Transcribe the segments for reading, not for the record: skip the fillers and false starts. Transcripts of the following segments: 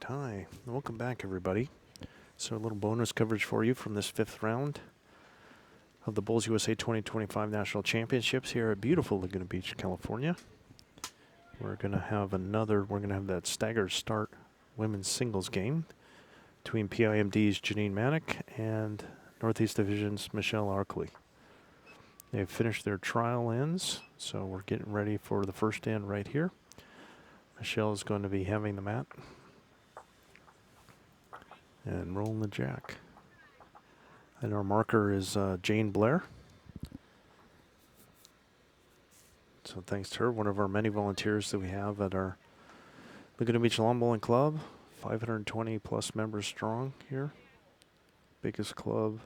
Hi, welcome back everybody. So a little bonus coverage for you from this 5th round of the Bulls USA 2025 National Championships here at beautiful Laguna Beach, California. We're going to have that staggered start women's singles game between PMID's Janine Maddock and Northeast Division's Michele Arculli. They've finished their trial ends, so we're getting ready for the first end right here. Michele is going to be having the mat and rolling the jack. And our marker is Jane Blair. So thanks to her, one of our many volunteers that we have at our Laguna Beach Lawn Bowling Club, 520 plus members strong here. Biggest club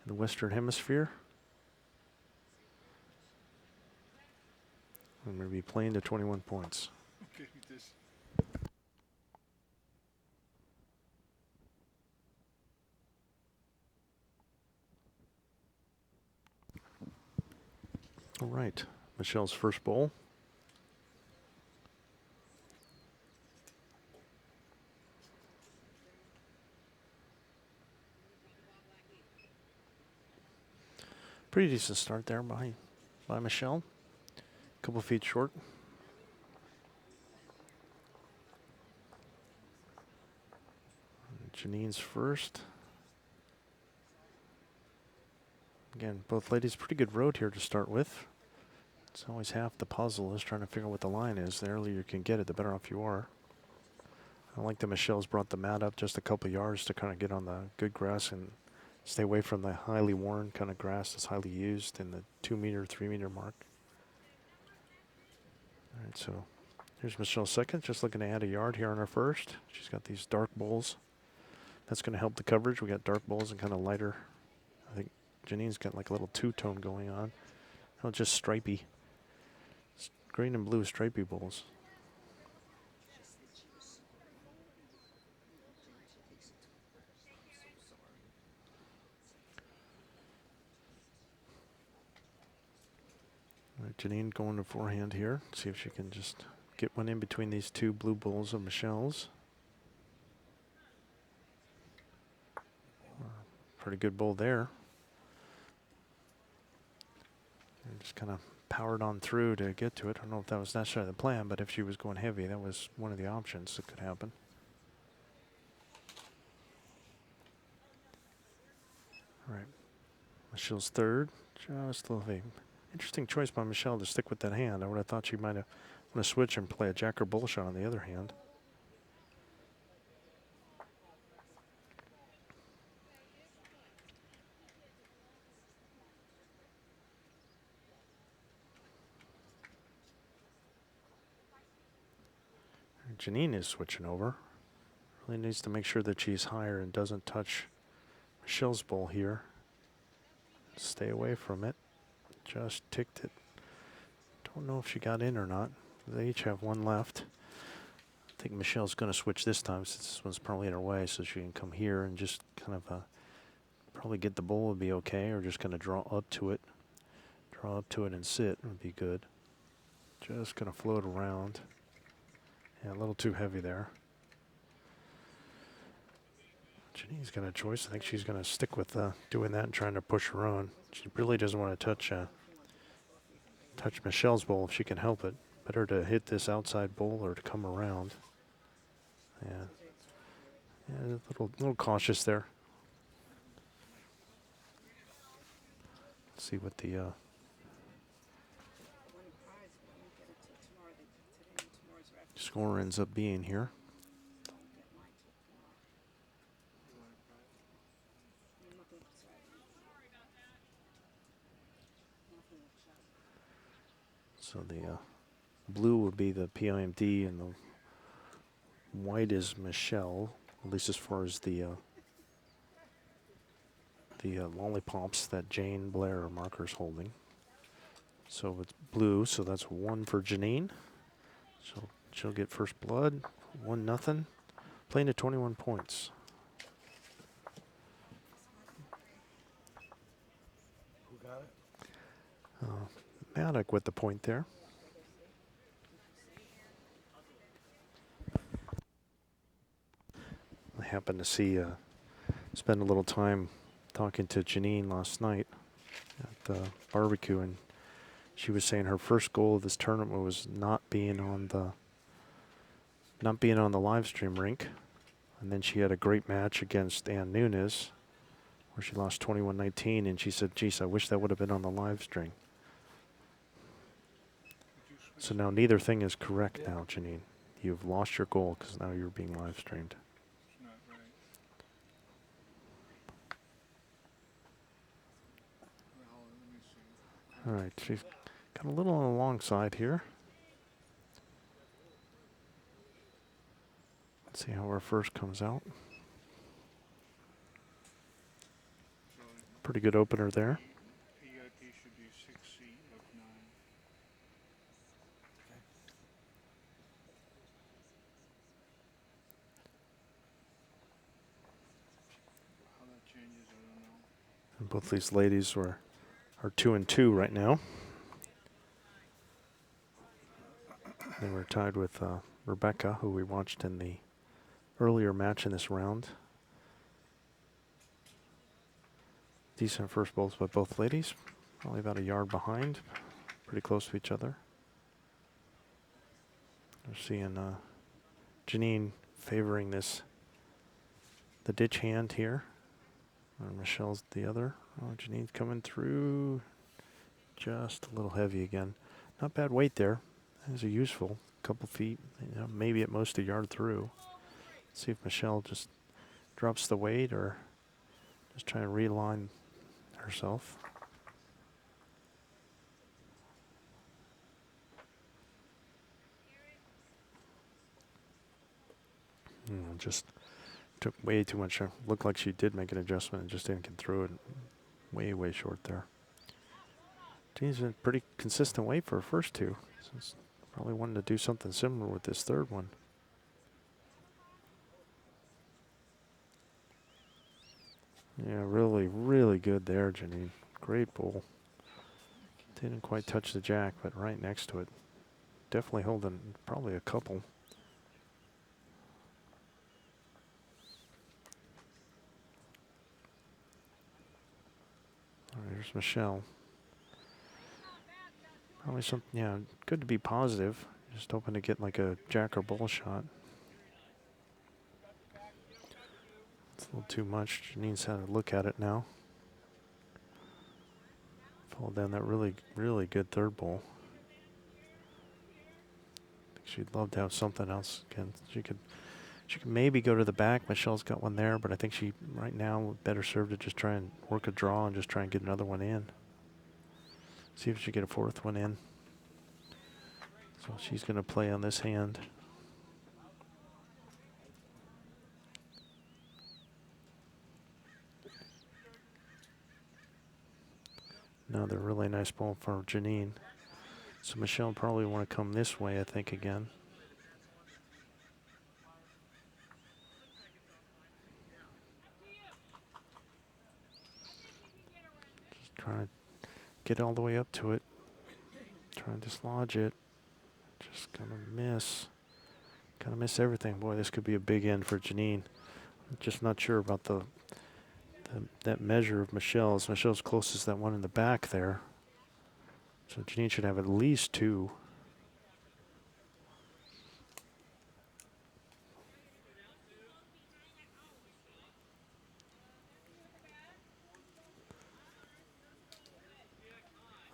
in the Western Hemisphere. I'm going to be playing to 21 points. Okay, this. All right, Michele's first bowl. Pretty decent start there by Michele. Couple feet short. Janine's first. Again, both ladies, pretty good road here to start with. It's always half the puzzle is trying to figure out what the line is. The earlier you can get it, the better off you are. I like that Michele's brought the mat up just a couple yards to kind of get on the good grass and stay away from the highly worn kind of grass that's highly used in the 2 meter, 3 meter mark. All right, so here's Michele's second, just looking to add a yard here on her first. She's got these dark bowls. That's going to help the coverage. We got dark bowls and kind of lighter. I think Janine's got like a little two-tone going on. No, just stripy. Green and blue stripy bowls. All right, Janine going to forehand here. See if she can just get one in between these two blue bowls of Michele's. Pretty good bowl there. And just kind of powered on through to get to it. I don't know if that was necessarily the plan, but if she was going heavy, that was one of the options that could happen. All right, Michele's third. Just a little heavy. Interesting choice by Michele to stick with that hand. I would have thought she might have want to switch and play a jack or bull shot on the other hand. Janine is switching over. Really needs to make sure that she's higher and doesn't touch Michele's bowl here. Stay away from it. Just ticked it. Don't know if she got in or not. They each have one left. I think Michele's going to switch this time since this one's probably in her way, so she can come here and just kind of probably get the bowl would be okay, or just kind of draw up to it. Draw up to it and sit would be good. Just going to float around. Yeah, a little too heavy there. Janine's got a choice. I think she's going to stick with doing that and trying to push her own. She really doesn't want to touch Michele's bowl if she can help it. Better to hit this outside bowl or to come around. Yeah, a little cautious there. Let's see what the score ends up being here. So the blue would be the PMID and the white is Michele, at least as far as the lollipops that Jane Blair marker's holding. So it's blue, so that's 1 for Janine. So she'll get first blood, 1-0. Playing to 21 points. Who got it? Maddock with the point there. happened to see, spend a little time talking to Janine last night at the barbecue, and she was saying her first goal of this tournament was not being on the live stream rink. And then she had a great match against Ann Nunes, where she lost 21-19, and she said, geez, I wish that would have been on the live stream. So now neither thing is correct now, Janine. You've lost your goal because now you're being live streamed. It's not right. Well, let me see. All right, she's got a little on the long side here. Let's see how our first comes out. Pretty good opener there. PID should be 6C of 9. How that changes, I don't know. And both these ladies are 2-2 right now. They were tied with Rebecca, who we watched in the earlier match in this round. Decent first bowls by both ladies. Probably about a yard behind. Pretty close to each other. We're seeing Janine favoring the ditch hand here. Michelle's the other. Oh, Janine's coming through. Just a little heavy again. Not bad weight there. That is a useful couple feet, maybe at most a yard through. See if Michele just drops the weight or just try to realign herself. Just took way too much. Looked like she did make an adjustment and just didn't get through it. Way short there. She's a pretty consistent weight for her first two. So it's probably wanted to do something similar with this third one. Yeah, really good there, Janine. Great bowl. Didn't quite touch the jack, but right next to it. Definitely holding probably a couple. All right, here's Michele. Probably something, yeah, good to be positive. Just hoping to get like a jack or bull shot. It's a little too much. Janine's had a look at it now. Followed down that really good third bowl. I think she'd love to have something else again. She could maybe go to the back. Michelle's got one there, but I think she right now would better serve to just try and work a draw and just try and get another one in. See if she can get a fourth one in. So she's going to play on this hand. Another really nice ball for Janine. So Michele probably want to come this way, I think, again. Just trying to get all the way up to it. Trying to dislodge it. Just gonna miss. Gonna miss everything. Boy, this could be a big end for Janine. I'm just not sure about that measure of Michelle's. Michelle's closest, that one in the back there. So Janine should have at least two.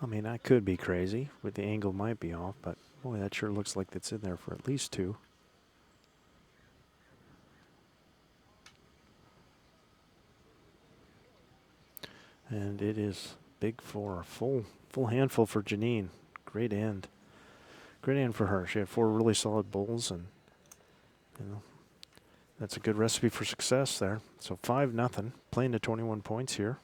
I mean, I could be crazy, but the angle might be off, but boy, that sure looks like it's in there for at least two. And it is big for a full handful for Janine. Great end. Great end for her. She had four really solid bowls, and that's a good recipe for success there. So 5-0, playing to 21 points here.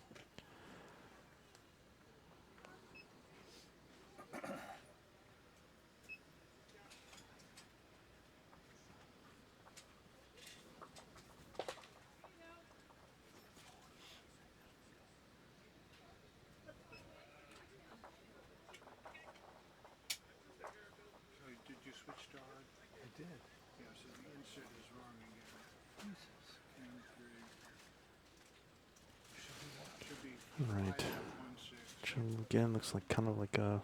So did you switch to hard? I did. Yeah, so the insert is wrong again. Jesus. And All right. 5.6. So again, looks like kind of like a.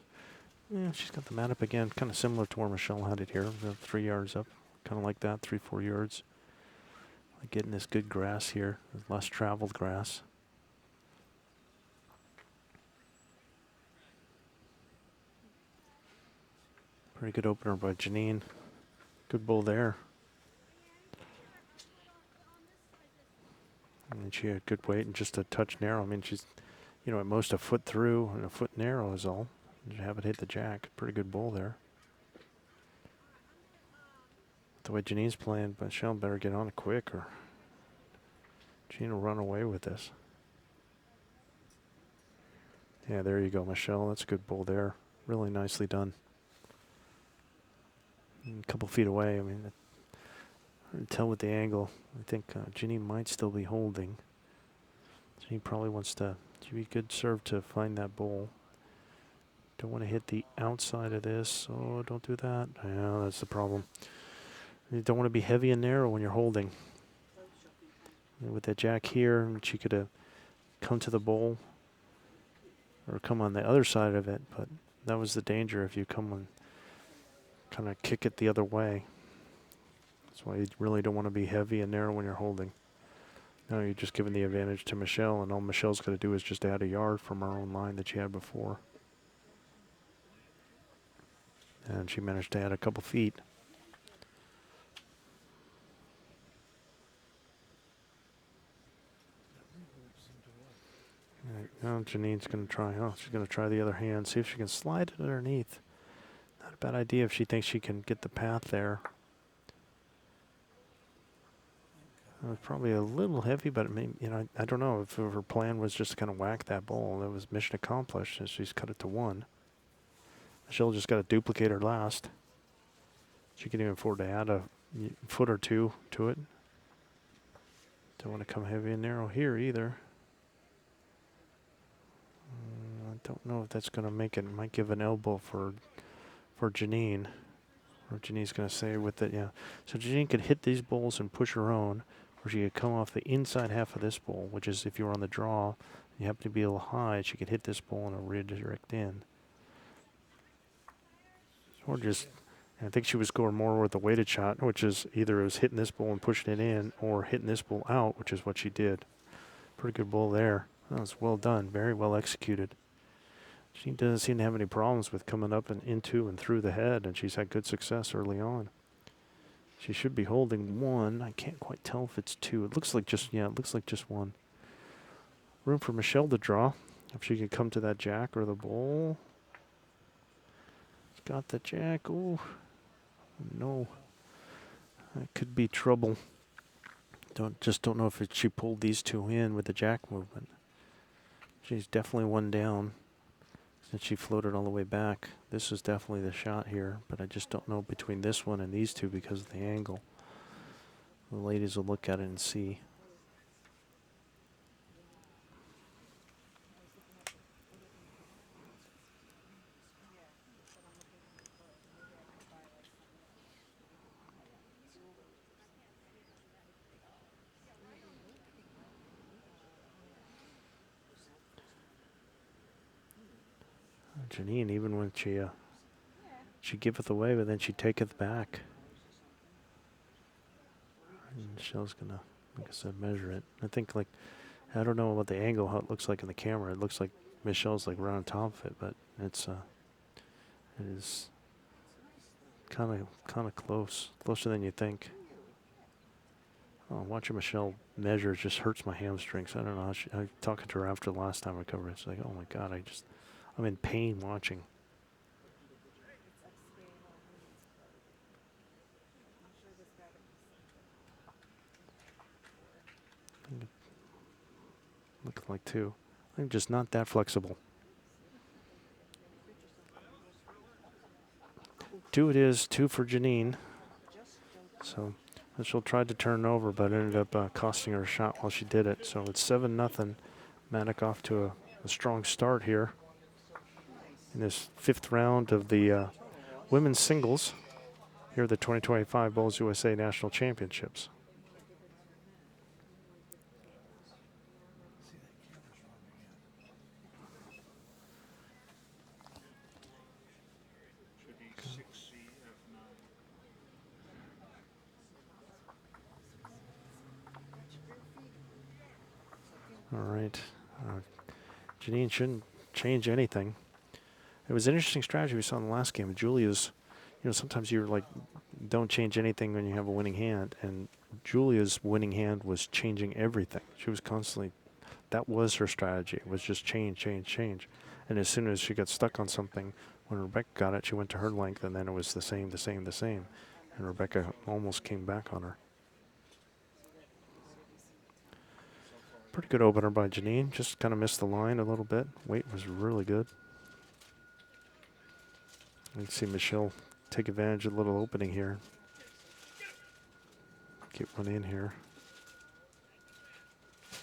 Yeah, she's got the mat up again, kind of similar to where Michele had it here. 3 yards up, kind of like that, 3-4 yards. Like getting this good grass here, less traveled grass. Pretty good opener by Janine. Good bull there. And she had good weight and just a touch narrow. I mean, she's, at most a foot through and a foot narrow is all. You have it hit the jack. Pretty good bull there. The way Janine's playing, Michele better get on it quick or Janine will run away with this. Yeah, there you go, Michele. That's a good bull there. Really nicely done. And a couple feet away. I mean, hard to tell with the angle. I think Janine might still be holding. Janine probably wants to. She'd be good serve to find that bull. Don't want to hit the outside of this. Oh, don't do that. Yeah, that's the problem. You don't want to be heavy and narrow when you're holding. And with that jack here, she could have come to the bull or come on the other side of it, but that was the danger if you come and kind of kick it the other way. That's why you really don't want to be heavy and narrow when you're holding. Now you're just giving the advantage to Michele, and all Michele's going to do is just add a yard from her own line that she had before. And she managed to add a couple feet. Right, now Janine's going to try. Oh, she's going to try the other hand. See if she can slide it underneath. Not a bad idea if she thinks she can get the path there. It was probably a little heavy, but maybe, I don't know if her plan was just to kind of whack that bull. That was mission accomplished, and she's cut it to 1. Michele just got to duplicate her last. She can even afford to add a foot or two to it. Don't want to come heavy and narrow here either. I don't know if that's going to make it. It might give an elbow for Janine. Or Janine's going to say with it, yeah. So Janine could hit these bulls and push her own, or she could come off the inside half of this bull, which is if you were on the draw, you happen to be a little high, she could hit this bull and redirect in. Or just, I think she was going more with the weighted shot, which is either it was hitting this bull and pushing it in, or hitting this bull out, which is what she did. Pretty good bull there. That was well done, very well executed. She doesn't seem to have any problems with coming up and into and through the head, and she's had good success early on. She should be holding 1. I can't quite tell if it's 2. It looks like just, it looks like just 1. Room for Michele to draw. If she can come to that jack or the bull. She's got the jack. Oh, no. That could be trouble. Don't know if she pulled these two in with the jack movement. She's definitely 1 down. Since she floated all the way back, this is definitely the shot here, but I just don't know between this one and these two because of the angle. The ladies will look at it and see. Janine, even when she giveth away, but then she taketh back. And Michelle's gonna, like I said, measure it. I think I don't know what the angle, how it looks like in the camera. It looks like Michelle's like right on top of it, but it is kind of close, closer than you think. Oh, watching Michele measure just hurts my hamstrings. I don't know. I was talking to her after the last time I covered it. It's like, oh my God, I'm in pain watching. Looks like 2. I'm just not that flexible. 2 it is, 2 for Janine. So she'll try to turn over, but ended up costing her a shot while she did it. So it's 7-0. Maddock off to a strong start here in this 5th round of the women's singles here at the 2025 Bulls USA National Championships. All right. Janine shouldn't change anything. It was an interesting strategy we saw in the last game. Julia's, sometimes you're like, don't change anything when you have a winning hand. And Julia's winning hand was changing everything. She was constantly, that was her strategy, was just change, change, change. And as soon as she got stuck on something, when Rebecca got it, she went to her length, and then it was the same, the same, the same. And Rebecca almost came back on her. Pretty good opener by Janine. Just kind of missed the line a little bit. Weight was really good. You can see Michele take advantage of a little opening here. Get one in here.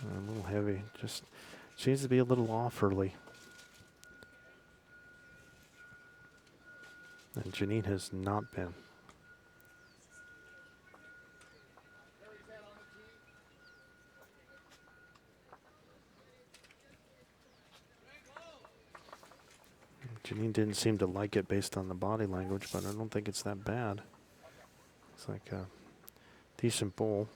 A little heavy. Just seems to be a little off early. And Janine has not been. Janine didn't seem to like it based on the body language, but I don't think it's that bad. It's like a decent bowl.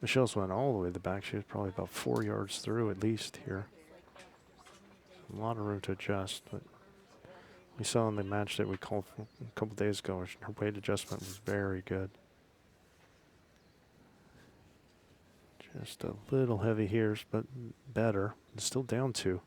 Michelle's went all the way to the back. She was probably about 4 yards through at least here. A lot of room to adjust, but we saw in the match that we called a couple days ago, her weight adjustment was very good. Just a little heavy here, but better. It's still down 2.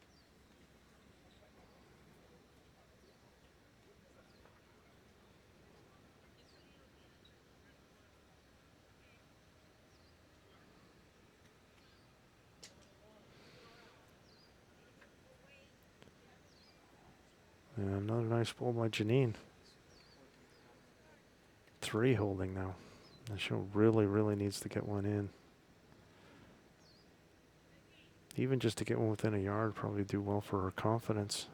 And another nice ball by Janine. 3 holding now. And she really, really needs to get one in. Even just to get one within a yard probably do well for her confidence.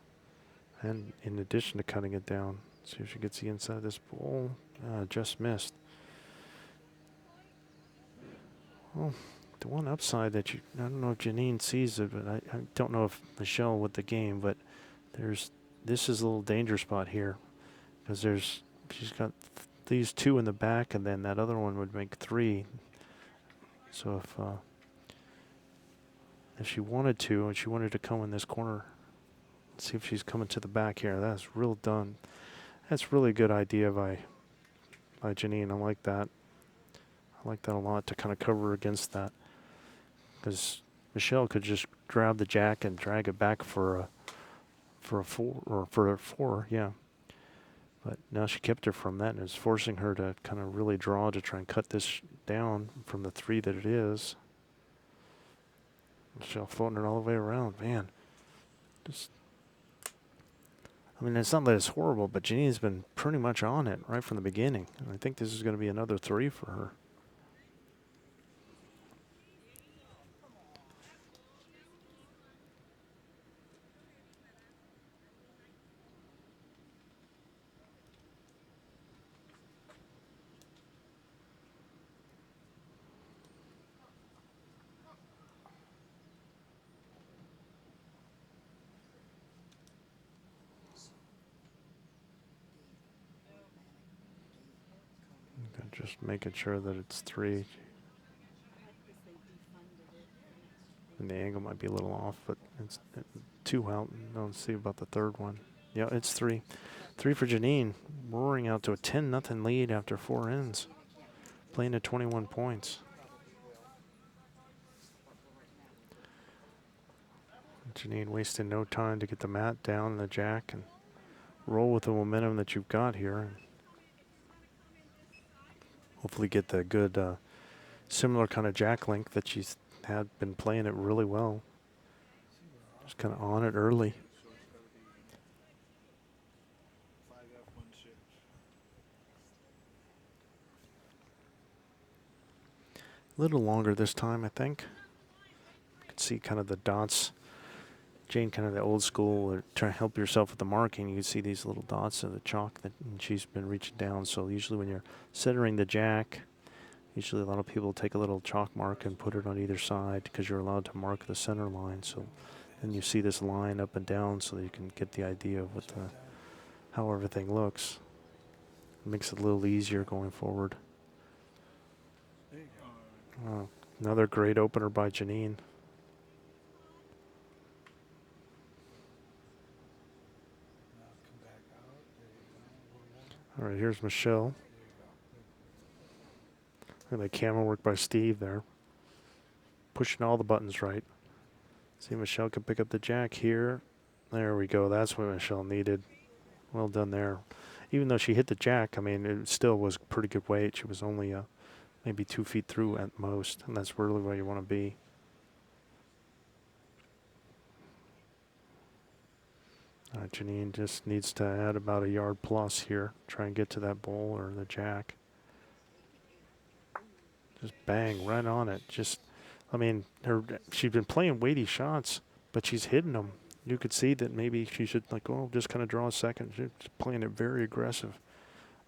And in addition to cutting it down, see if she gets the inside of this ball. Just missed. Well, the one upside that I don't know if Janine sees it, but I don't know if Michele with the game, but this is a little danger spot here. Because she's got these 2 in the back, and then that other one would make 3. So if she wanted to, and she wanted to come in this corner, let's see if she's coming to the back here. That's real done. That's really good idea by Janine. I like that. I like that a lot to kind of cover against that. Because Michele could just grab the jack and drag it back for a 4, or for a 4, yeah. But now she kept her from that, and it's forcing her to kind of really draw to try and cut this down from the 3 that it is. Michele floating it all the way around, man. I mean, it's not that it's horrible, but Janine's been pretty much on it right from the beginning. And I think this is going to be another 3 for her. Just making sure that it's 3. And the angle might be a little off, but it's 2 out. Let's see about the 3rd one. Yeah, it's 3. 3 for Janine, roaring out to a 10-0 lead after 4 ends, playing at 21 points. Janine wasting no time to get the mat down and the jack and roll with the momentum that you've got here. Hopefully get the good similar kind of jack length that she's had been playing it really well. Just kind of on it early. A little longer this time, I think. You can see kind of the dots. Jane, kind of the old school, trying to help yourself with the marking. You can see these little dots of the chalk that she's been reaching down. So usually when you're centering the jack, usually a lot of people take a little chalk mark and put it on either side because you're allowed to mark the center line. So, and you see this line up and down so that you can get the idea of what how everything looks. It makes it a little easier going forward. Another great opener by Janine. All right, here's Michele. And the camera work by Steve there. Pushing all the buttons right. See, Michele can pick up the jack here. There we go. That's what Michele needed. Well done there. Even though she hit the jack, I mean, it still was pretty good weight. She was only maybe 2 feet through at most, and that's really where you want to be. Janine just needs to add about a yard plus here. Try and get to that bull or the jack. Just bang, right on it. Just, I mean, she's been playing weighty shots, but she's hitting them. You could see that maybe she should, like, oh, just kind of draw a second. She's playing it very aggressive.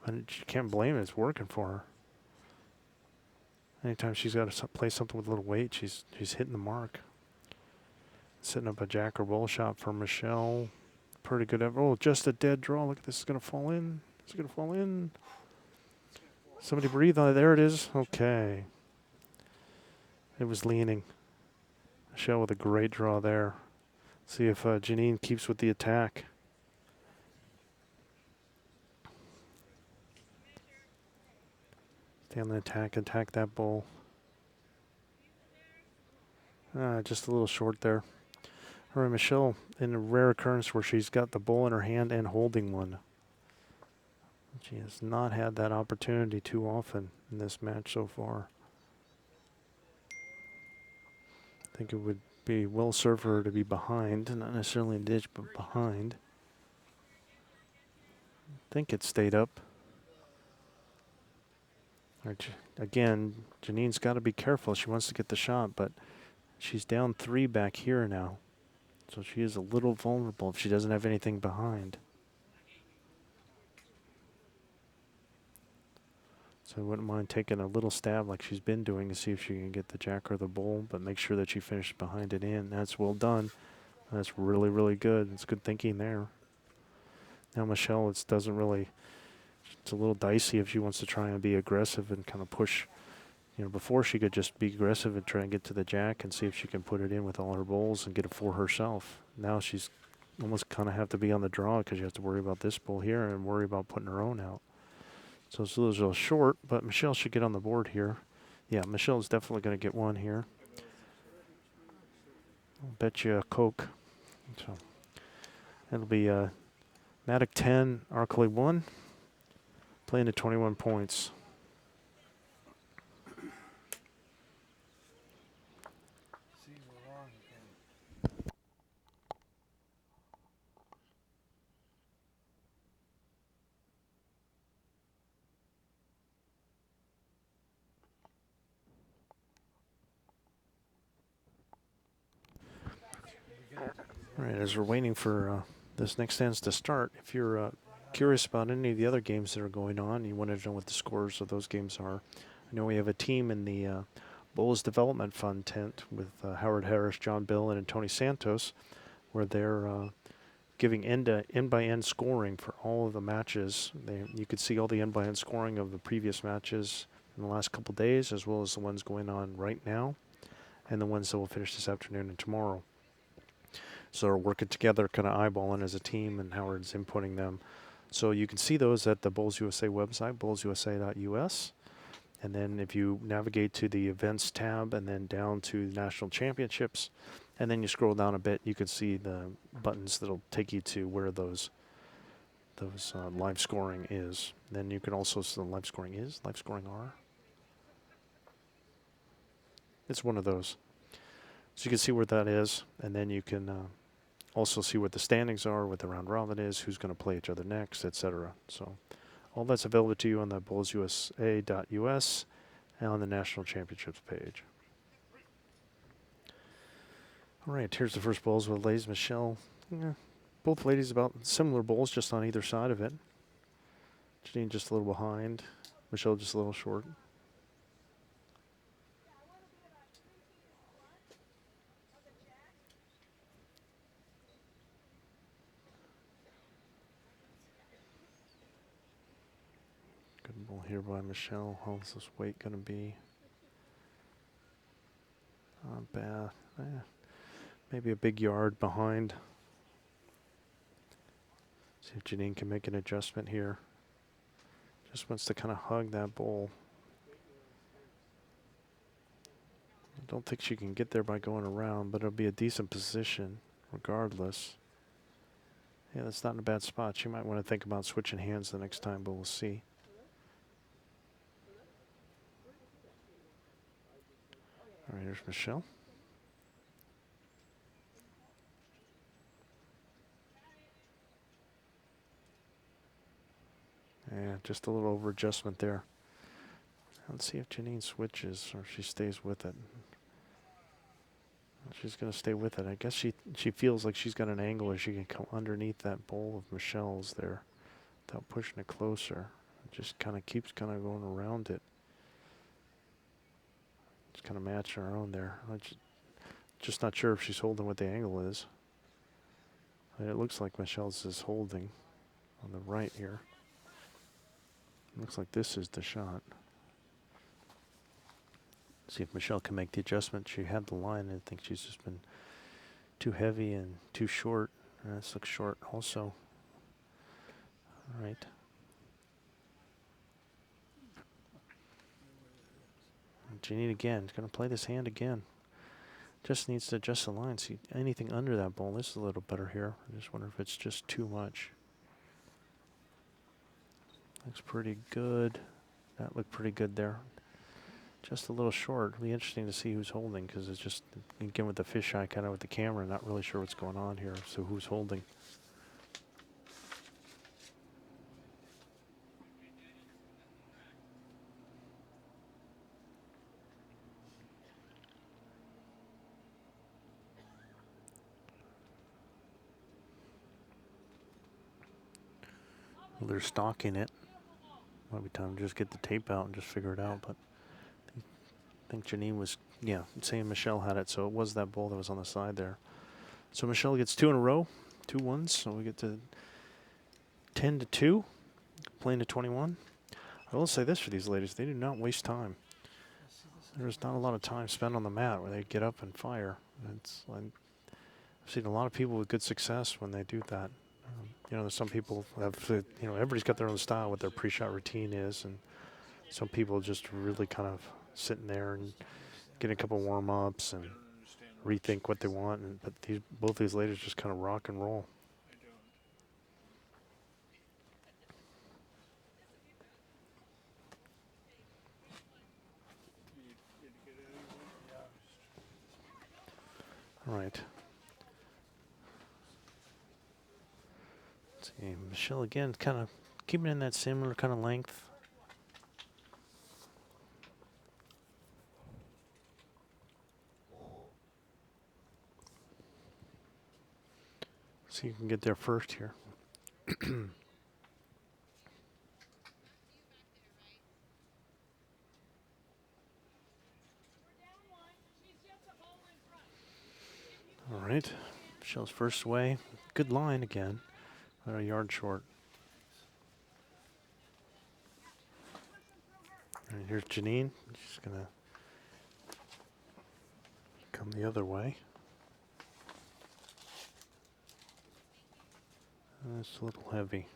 And you can't blame it. It's working for her. Anytime she's got to play something with a little weight, she's hitting the mark. Setting up a jack or bull shot for Michele. Pretty good. Oh, just a dead draw. Look at this. It's going to fall in. It's going to fall in. Somebody breathe on it. There it is. Okay. It was leaning. Michele with a great draw there. See if Janine keeps with the attack. Stay on the attack. Attack that bull. Just a little short there. All right, Michele, in a rare occurrence where she's got the bull in her hand and holding one. She has not had that opportunity too often in this match so far. I think it would be well served for her to be behind, not necessarily in ditch, but behind. I think it stayed up. Right, again, Janine's got to be careful. She wants to get the shot, but she's down 3 back here now. So she is a little vulnerable if she doesn't have anything behind. So I wouldn't mind taking a little stab like she's been doing to see if she can get the jack or the bull, but make sure that she finishes behind it in. That's well done. That's really, really good. It's good thinking there. Now Michele, it's a little dicey if she wants to try and be aggressive and kind of push. You know, before she could just be aggressive and try and get to the jack and see if she can put it in with all her bulls and get it for herself. Now she's almost kind of have to be on the draw because you have to worry about this bull here and worry about putting her own out. So it's a little short, but Michele should get on the board here. Yeah, Michelle's definitely going to get one here. I'll bet you a Coke. So it'll be Maddock 10, Arculli 1, playing at 21 points. All right, as we're waiting for this next stands to start, if you're curious about any of the other games that are going on, you want to know what the scores of those games are. I know we have a team in the Bulls Development Fund tent with Howard Harris, John Bill, and Tony Santos, where they're giving end-by-end scoring for all of the matches. You could see all the end-by-end scoring of the previous matches in the last couple days, as well as the ones going on right now, and the ones that will finish this afternoon and tomorrow. So they're working together, kind of eyeballing as a team, and Howard's inputting them. So you can see those at the Bulls USA website, bullsusa.us. And then if you navigate to the events tab and then down to the national championships, and then you scroll down a bit, you can see the buttons that'll take you to where those live scoring is. Then you can also see the live scoring R. It's one of those. So you can see where that is, and then you can also see what the standings are, what the round robin is, who's going to play each other next, etc. So all that's available to you on the bullsusa.us and on the National Championships page. All right, here's the first bowls with ladies. Michele, both ladies about similar bowls, just on either side of it. Janine just a little behind. Michele just a little short. Good ball here by Michele. How's this weight going to be? Not bad. Maybe a big yard behind. See if Janine can make an adjustment here. Just wants to kind of hug that bowl. I don't think she can get there by going around, but it'll be a decent position regardless. Yeah, that's not in a bad spot. She might want to think about switching hands the next time, but we'll see. All right, here's Michele. Yeah, just a little over adjustment there. Let's see if Janine switches or she stays with it. She's going to stay with it. I guess she feels like she's got an angle where she can come underneath that bowl of Michele's there without pushing it closer. It just kind of keeps kind of going around it. Just kind of matching her own there. I'm just not sure if she's holding what the angle is. And it looks like Michelle's is holding on the right here. Looks like this is the shot. See if Michele can make the adjustment. She had the line. I think she's just been too heavy and too short. This looks short also. All right. And Janine again is going to play this hand again. Just needs to adjust the line. See anything under that bowl. This is a little better here. I just wonder if it's just too much. Looks pretty good. That looked pretty good there. Just a little short. It'll be interesting to see who's holding because it's just, again, with the fisheye kind of with the camera, not really sure what's going on here. So who's holding? Well, they're stalking it. Might be time to just get the tape out and just figure it out. But I think Janine was, yeah, saying Michele had it. So it was that bowl that was on the side there. So Michele gets 2 in a row, 2 ones. So we get to 10-2, playing to 21. I will say this for these ladies. They do not waste time. There's not a lot of time spent on the mat where they get up and fire. I've seen a lot of people with good success when they do that. You know, there's some people have, you know, everybody's got their own style, what their pre-shot routine is, and some people just really kind of sitting there and getting a couple warm-ups and rethink what they want. And but both these ladies just kind of rock and roll. All right. Let's see, Michele again, kind of keeping in that similar kind of length. See if you can get there first here. All right, Michelle's first away. Good line again, but a yard short. And here's Janine. She's gonna come the other way. That's a little heavy.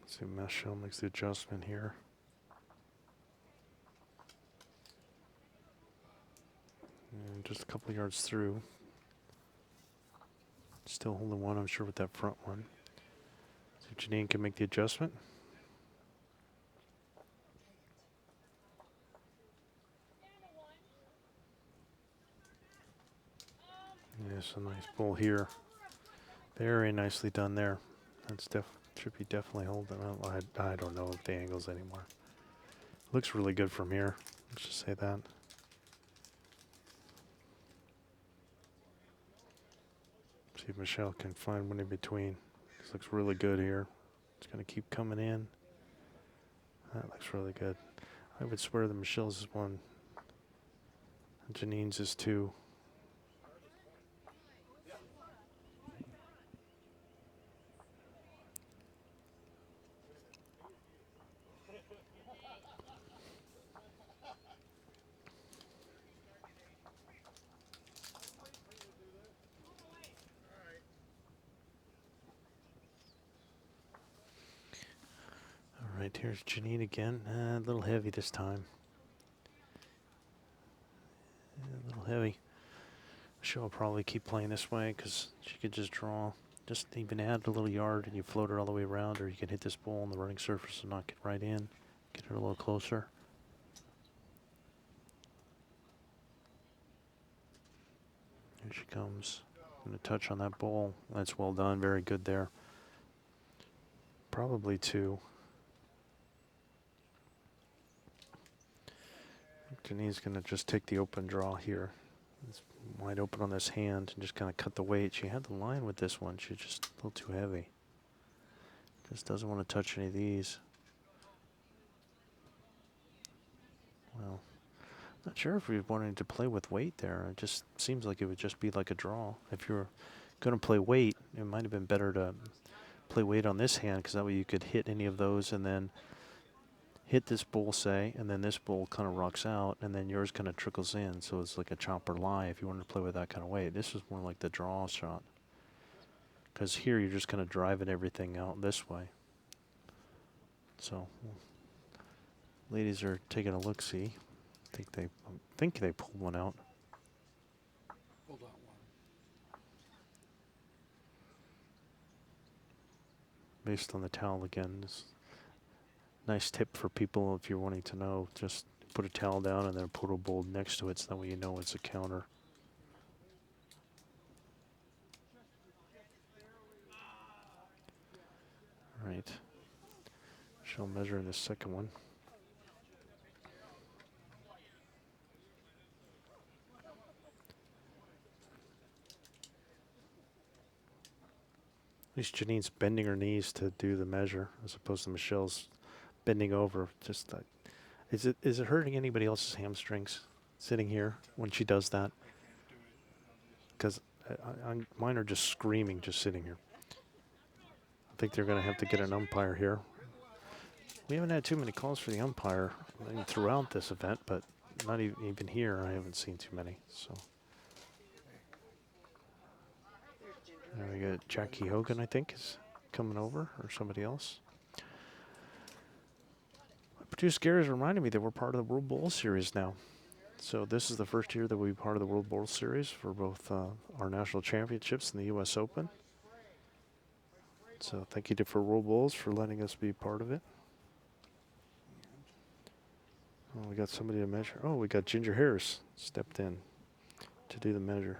Let's see, Michele makes the adjustment here. And just a couple yards through. Still holding one, I'm sure, with that front one. See if Janine can make the adjustment. Yes, a nice pull here. Very nicely done there. That's should be definitely holding. I don't know if the angles anymore. Looks really good from here. Let's just say that. See if Michele can find one in between. This looks really good here. It's going to keep coming in. That looks really good. I would swear that Michelle's is 1. And Janine's is 2. Right, here's Janine again. A little heavy this time. A little heavy. She'll probably keep playing this way because she could just draw. Just even add a little yard and you float her all the way around, or you can hit this ball on the running surface and knock it right in. Get her a little closer. Here she comes. Gonna touch on that ball. That's well done. Very good there. Probably two. Janine's gonna just take the open draw here. It's wide open on this hand and just kind of cut the weight. She had the line with this one. She's just a little too heavy. Just doesn't want to touch any of these. Well, not sure if we wanted to play with weight there. It just seems like it would just be like a draw. If you're going to play weight, it might have been better to play weight on this hand because that way you could hit any of those and then hit this bull, say, and then this bull kind of rocks out and then yours kind of trickles in. So it's like a chop or lie if you wanted to play with that kind of weight. This is more like the draw shot because here you're just kind of driving everything out this way. So ladies are taking a look-see. I think they pulled one out. Pulled out one. Based on the towel again. This nice tip for people if you're wanting to know. Just put a towel down and then put a bowl next to it so that way you know it's a counter. All right. She'll measure in the second one. At least Janine's bending her knees to do the measure, as opposed to Michelle's bending over. Just like, is it hurting anybody else's hamstrings sitting here when she does that? I can't do it. Because mine are just screaming just sitting here. I think they're going to have to get an umpire here. We haven't had too many calls for the umpire throughout this event, but not even here. I haven't seen too many. So. There we got Jackie Hogan, I think, is coming over, or somebody else. Producer Gary's reminded me that we're part of the World Bowl Series now. So this is the first year that we'll be part of the World Bowl Series for both our national championships and the U.S. Open. So thank you to for World Bowls for letting us be part of it. Oh, we got somebody to measure. Oh, we got Ginger Harris stepped in to do the measure.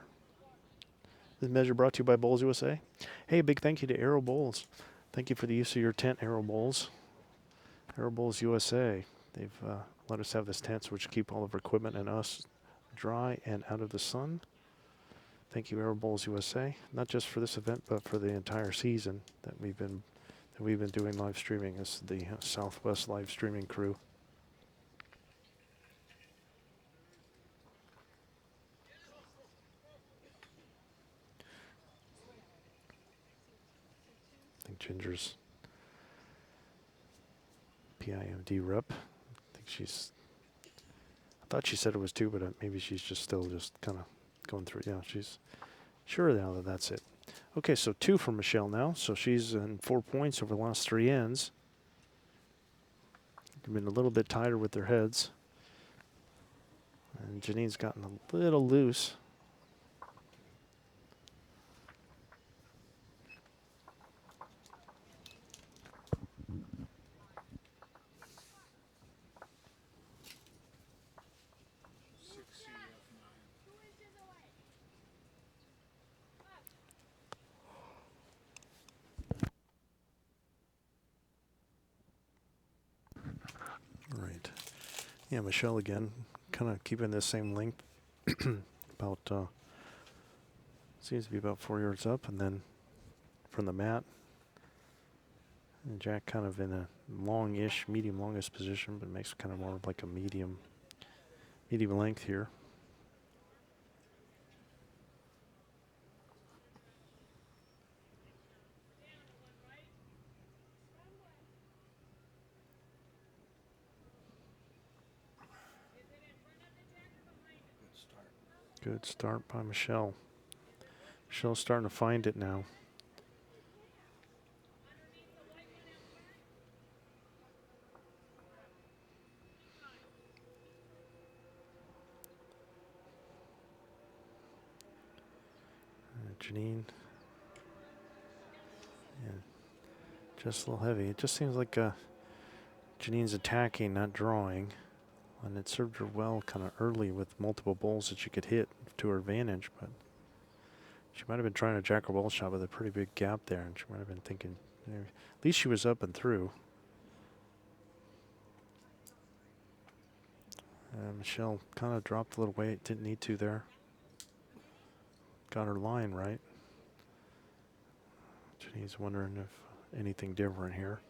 This measure brought to you by Bowls USA. Hey, a big thank you to Aero Bowls. Thank you for the use of your tent, Aero Bowls. Aero Bowls USA. They've let us have this tent, which keep all of our equipment and us dry and out of the sun. Thank you, Aero Bowls USA. Not just for this event, but for the entire season that we've been doing live streaming as the Southwest live streaming crew. I think Ginger's PIMD rep. I think she's. I thought she said it was 2, but maybe she's just still just kind of going through. Yeah, she's sure now that that's it. Okay, so 2 for Michele now. So she's in 4 points over the last 3 ends. They've been a little bit tighter with their heads. And Janine's gotten a little loose. Right. Yeah, Michele again, kind of keeping the same length. About, seems to be about 4 yards up, and then from the mat. And Jack kind of in a long-ish, medium-longest position, but makes kind of more of like a medium length here. Good start by Michele. Michelle's starting to find it now. Janine. Yeah, just a little heavy. It just seems like Janine's attacking, not drawing. And it served her well kind of early with multiple bowls that she could hit to her advantage, but she might have been trying to jack her bowl shot with a pretty big gap there, and she might have been thinking, at least she was up and through. Michele kind of dropped a little weight, didn't need to there. Got her line right. Janine's wondering if anything different here.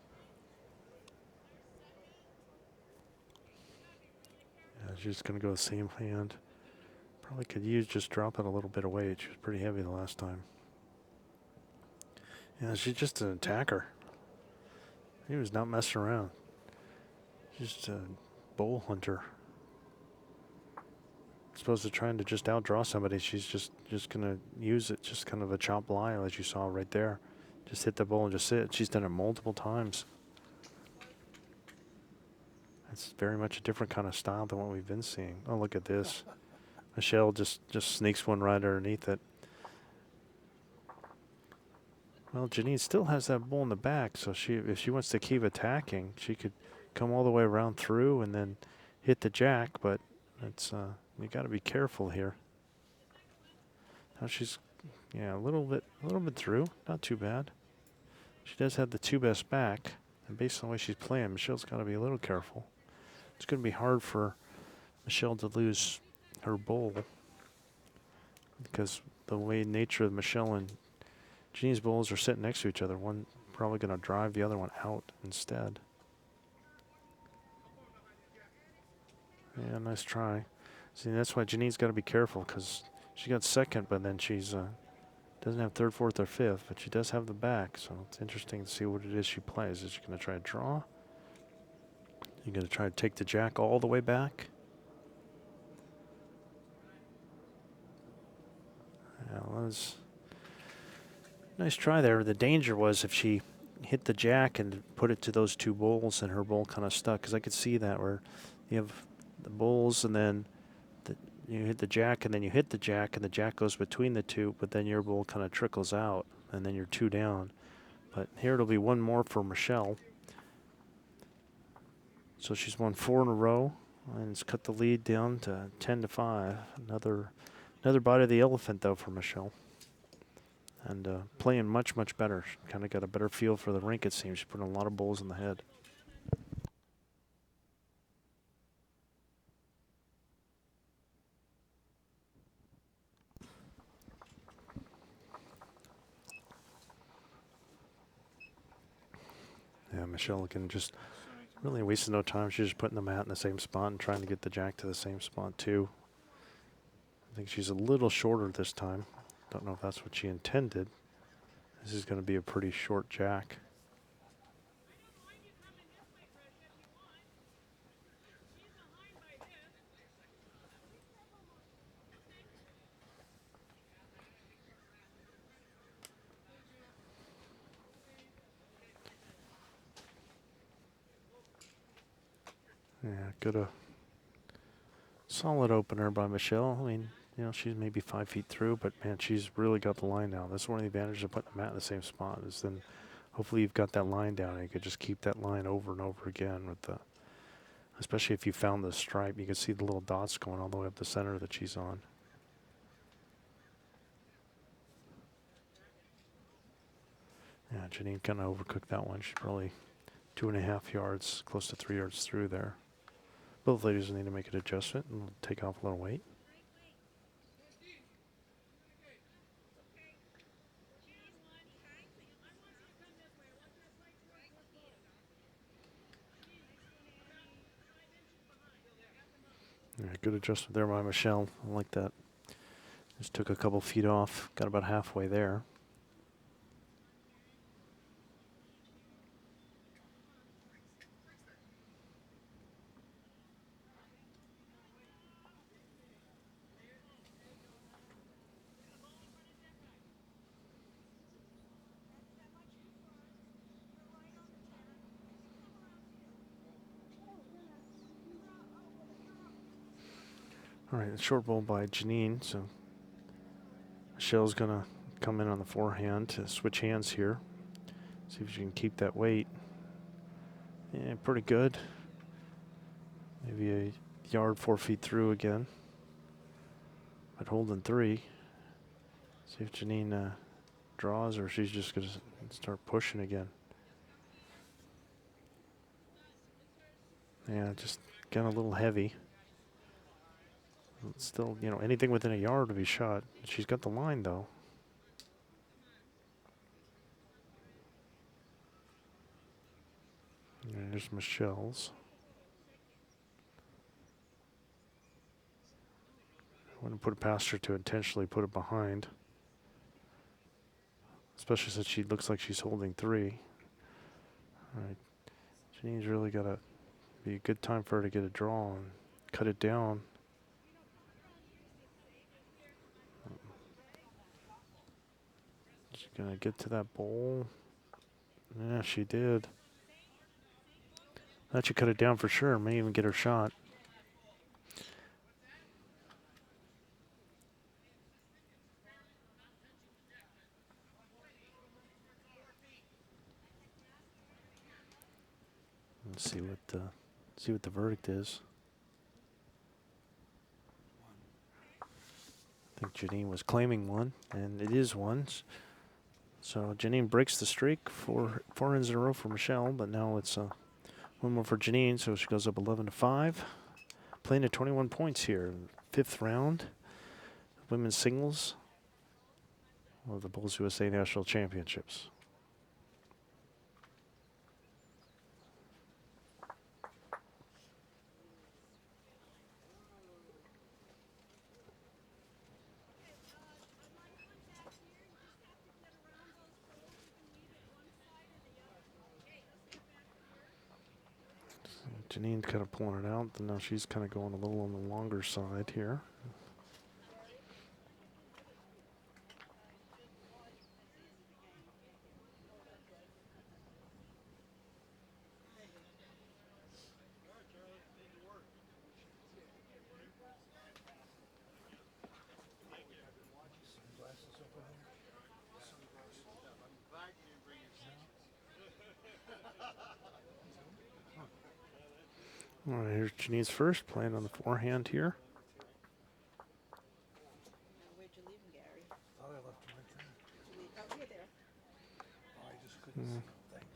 Yeah, she's going to go the same hand. Probably could use just drop it a little bit of weight. She was pretty heavy the last time. Yeah, she's just an attacker. He was not messing around. Just a bowl hunter. Supposed to trying to just outdraw somebody. She's just going to use it, just kind of a chop lie, as you saw right there. Just hit the bowl and just sit. She's done it multiple times. It's very much a different kind of style than what we've been seeing. Oh, look at this. Michele just sneaks one right underneath it. Well, Janine still has that bowl in the back, so if she wants to keep attacking, she could come all the way around through and then hit the jack, but it's you got to be careful here. Now she's a little bit through, not too bad. She does have the two best back, and based on the way she's playing, Michele's got to be a little careful. It's going to be hard for Michele to lose her bowl because the way nature of Michele and Janine's bowls are sitting next to each other. One probably going to drive the other one out instead. Yeah, nice try. See, that's why Janine's got to be careful because she got second, but then she's doesn't have third, fourth, or fifth, but she does have the back. So it's interesting to see what it is she plays. Is she going to try to draw? You're going to try to take the jack all the way back? Yeah, that was a nice try there. The danger was if she hit the jack and put it to those two bowls and her bowl kind of stuck, because I could see that where you have the bowls and then you hit the jack and then you hit the jack and the jack goes between the two, but then your bowl kind of trickles out and then you're two down. But here it'll be one more for Michele. So she's won 4 in a row and it's cut the lead down to 10-5. Another bite of the elephant though for Michele. And playing much, much better. She kind of got a better feel for the rink, it seems. She's putting a lot of bowls in the head. Yeah, Michele again just really wasted no time. She's just putting the mat in the same spot and trying to get the jack to the same spot too. I think she's a little shorter this time. Don't know if that's what she intended. This is going to be a pretty short jack. Yeah, good solid opener by Michele. I mean, she's maybe 5 feet through, but man, she's really got the line down. That's one of the advantages of putting the mat in the same spot is then hopefully you've got that line down and you could just keep that line over and over again with the, especially if you found the stripe, you can see the little dots going all the way up the center that she's on. Yeah, Janine kind of overcooked that one. She's probably 2.5 yards, close to 3 yards through there. Both ladies need to make an adjustment and take off a little weight. Yeah, good adjustment there by Michele. I like that. Just took a couple feet off, got about halfway there. All right, short bowl by Janine. So Michele's going to come in on the forehand to switch hands here. See if she can keep that weight. Yeah, pretty good. Maybe a yard 4 feet through again. But holding 3. See if Janine draws or she's just going to start pushing again. Yeah, just getting a little heavy. It's still, you know, anything within a yard to be shot. She's got the line, though. And there's Michelle's. I wouldn't put it past her to intentionally put it behind. Especially since she looks like she's holding 3. All right. Janine's really got to be a good time for her to get a draw and cut it down. She's going to get to that bowl. Yeah, she did. That should cut it down for sure. May even get her shot. Let's see what the verdict is. I think Janine was claiming 1, and it is 1. So Janine breaks the streak. 4 ends in a row for Michele, but now it's 1 more for Janine, so she goes up 11-5. Playing at 21 points here, 5th round, women's singles of the Bulls USA National Championships. Janine's kind of pulling it out, and now she's kind of going a little on the longer side here. All right, here's Janine's first, playing on the forehand here. Where'd you leave him, Gary? Thought I left him right there. Oh, here, there. Oh, I just couldn't see. Thanks.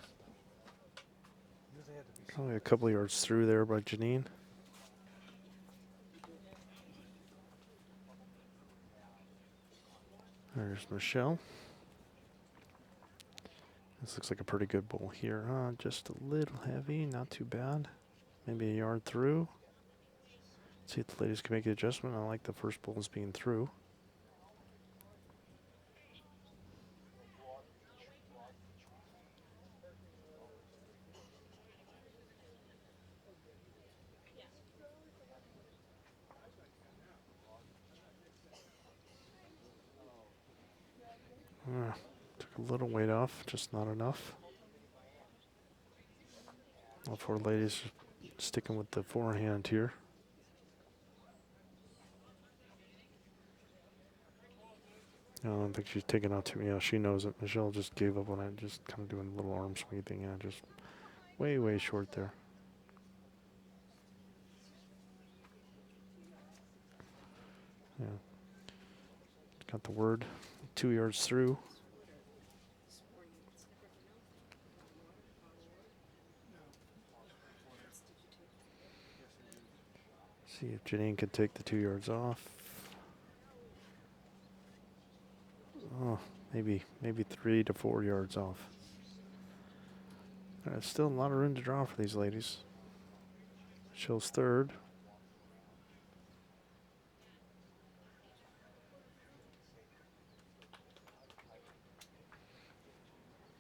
Knew they had to be Probably a couple of yards through there by Janine. There's Michele. This looks like a pretty good bowl here. Just a little heavy, not too bad. Maybe a yard through. See if the ladies can make an adjustment. I like the first bowl as being through. Took a little weight off, just not enough. All 4 ladies sticking with the forehand here. I don't think she's taking out too. Yeah, she knows it. Michele just gave up on it, just kind of doing a little arm swing thing. Yeah, just way short there. Yeah. Got the word 2 yards through. See if Janine can take the 2 yards off. Oh, maybe 3 to 4 yards off. There's still a lot of room to draw for these ladies. Michelle's third.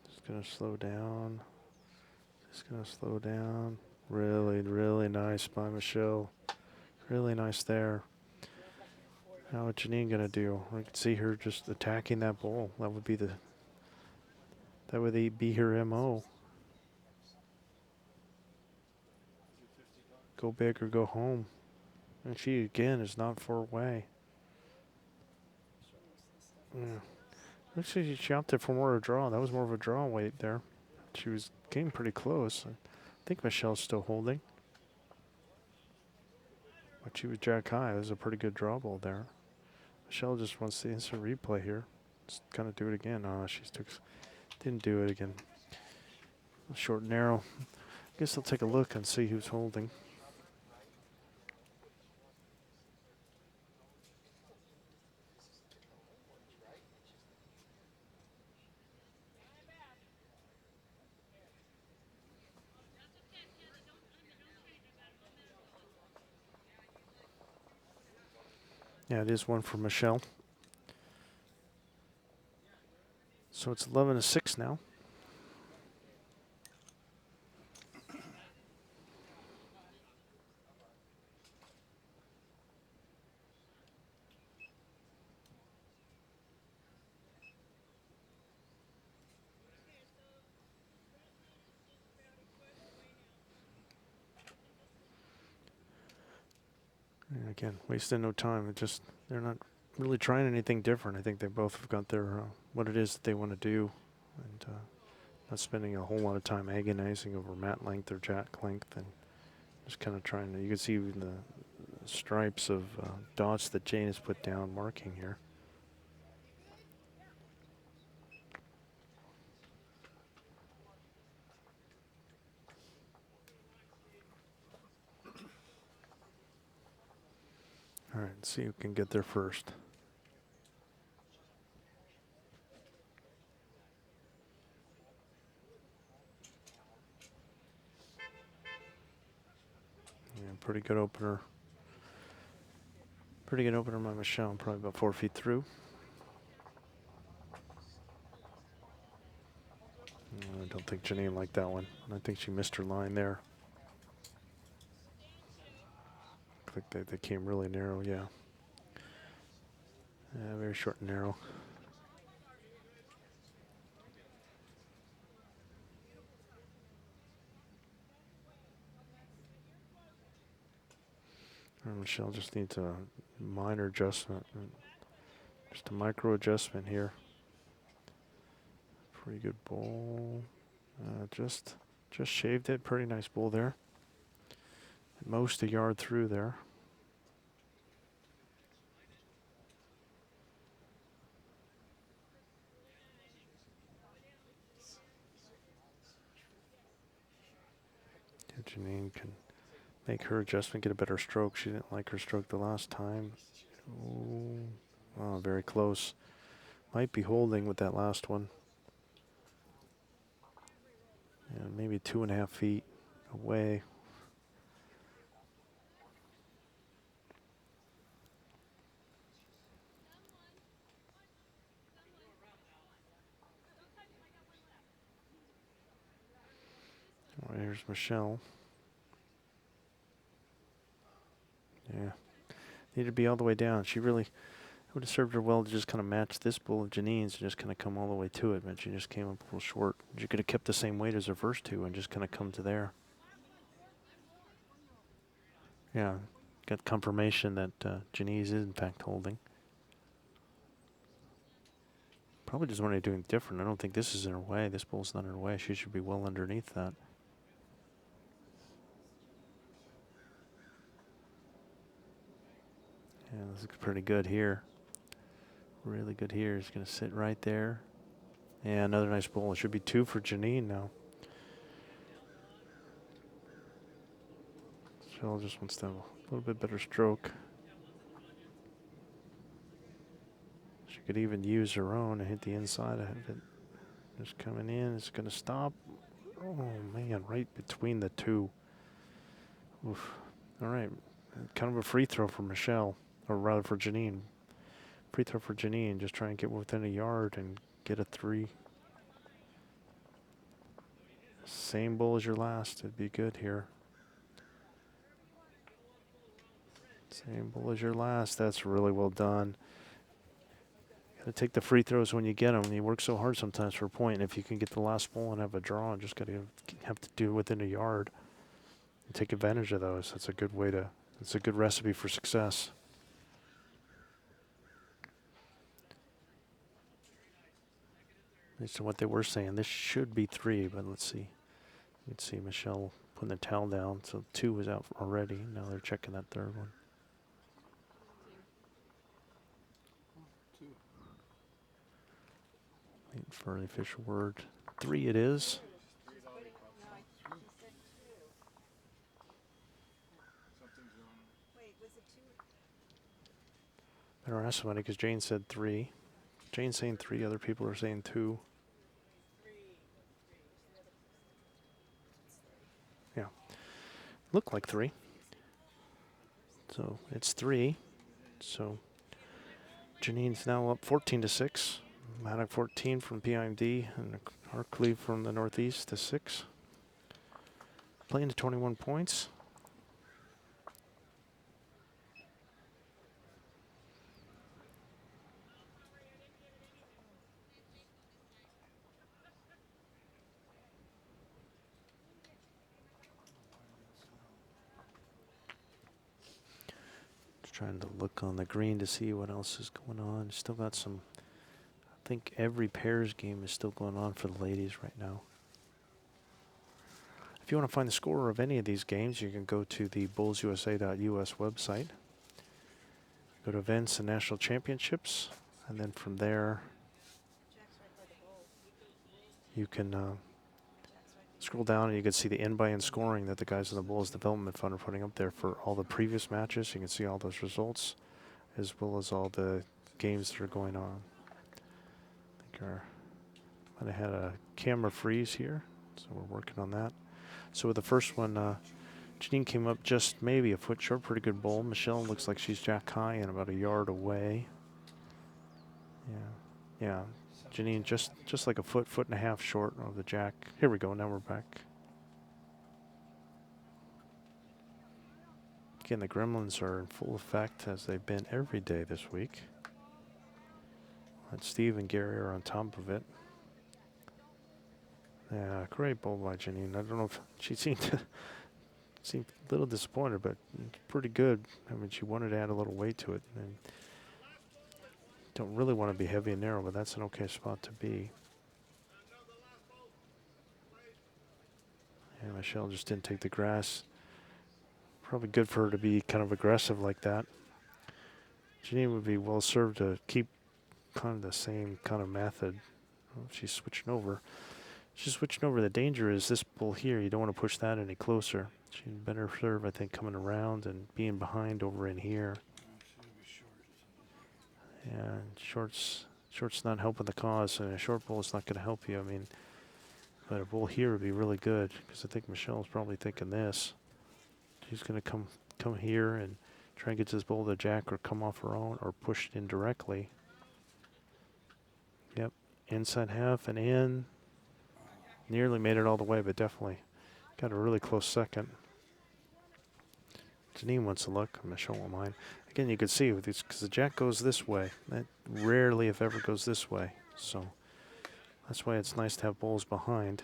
Just gonna slow down. Just gonna slow down. Really nice by Michele. Really nice there. Now what's Janine gonna do? I can see her just attacking that ball. That would be her MO. Go big or go home. And she again is not far away. Yeah. Actually, she opted for more of a draw. That was more of a draw weight there. She was getting pretty close. I think Michelle's still holding. But she was jack high. That was a pretty good draw ball there. Michele just wants the instant replay here. Just kind of do it again. Oh, she didn't do it again. Short and narrow. I guess I'll take a look and see who's holding. Yeah, it is one for Michele. So it's 11-6 now. And again, wasting no time. They're not really trying anything different. I think they both have got their what it is that they want to do, and not spending a whole lot of time agonizing over mat length or jack length, and just kind of trying to. You can see even the stripes of dots that Jane has put down marking here. All right, let's see who can get there first. Yeah, pretty good opener. Pretty good opener by Michele, probably about 4 feet through. I don't think Janine liked that one. I think she missed her line there. Looks like they came really narrow, yeah. Very short and narrow. Michele just needs a minor adjustment. Just a micro adjustment here. Pretty good ball. Just shaved it. Pretty nice ball there. At most a yard through there. Janine can make her adjustment, get a better stroke. She didn't like her stroke the last time. Ooh. Oh, very close. Might be holding with that last one. Yeah, maybe 2.5 feet away. Oh, here's Michele. Yeah. Needed to be all the way down. She really would have served her well to just kind of match this bull of Janine's and just kind of come all the way to it, but she just came up a little short. She could have kept the same weight as her first two and just kind of come to there. Yeah, got confirmation that Janine's is in fact holding. Probably just wanted to do anything different. I don't think this is in her way. This bull's not in her way. She should be well underneath that. Yeah, this looks pretty good here. Really good here. He's going to sit right there. Yeah, another nice bull. It should be 2 for Janine now. Michele just wants to have a little bit better stroke. She could even use her own and hit the inside of it. Just coming in. It's going to stop. Oh, man, right between the two. Oof. All right. Kind of a free throw for Michele, or rather for Janine. Free throw for Janine. Just try and get within a yard and get a 3. Same bull as your last. It'd be good here. Same bull as your last. That's really well done. Gotta take the free throws when you get them. You work so hard sometimes for a point. And if you can get the last ball and have a draw, just gotta have to do it within a yard. And take advantage of those. That's a good way to. It's a good recipe for success. At least what they were saying. This should be 3, but let's see. You can see Michele putting the towel down. So 2 was out already. Now they're checking that third one. Two. Waiting for the official word. 3 it is. Wait, was it 2? Better ask somebody because Jane said 3. Jane's saying 3. Other people are saying 2. Yeah. Look like 3. So it's 3. So Janine's now up 14-6. Maddock 14 from PMID and Arculli from the Northeast to 6. Playing to 21 points. Just trying to look on the green to see what else is going on. Still got some. I think every pairs game is still going on for the ladies right now. If you want to find the score of any of these games, you can go to the bullsusa.us website. Go to events and national championships, and then from there you can scroll down and you can see the end-by-end scoring that the guys in the Bulls Development Fund are putting up there for all the previous matches. You can see all those results, as well as all the games that are going on. I think might have had a camera freeze here, so we're working on that. So with the first one, Janine came up just maybe a foot short, pretty good bowl. Michele looks like she's jack high and about a yard away. Yeah. Janine just like a foot and a half short of the jack. Here we go, now we're back. Again, the gremlins are in full effect as they've been every day this week. And Steve and Gary are on top of it. Yeah, great bowl by Janine. I don't know if she seemed a little disappointed, but pretty good. I mean, she wanted to add a little weight to it. And don't really want to be heavy and narrow, but that's an okay spot to be. And Michele just didn't take the grass. Probably good for her to be kind of aggressive like that. Janine would be well served to keep kind of the same kind of method. Oh, she's switching over. She's switching over. The danger is this bull here. You don't want to push that any closer. She'd better serve, I think, coming around and being behind over in here. Yeah, and short's not helping the cause, and a short bull is not going to help you. I mean, but a bull here would be really good because I think Michele's probably thinking this. She's going to come here and try and get this bull to jack or come off her own or push it in directly. Yep, inside half and in. Nearly made it all the way, but definitely got a really close second. Janine wants to look. Michele won't mind. Again, you could see with these because the jack goes this way. That rarely, if ever, goes this way. So that's why it's nice to have bulls behind.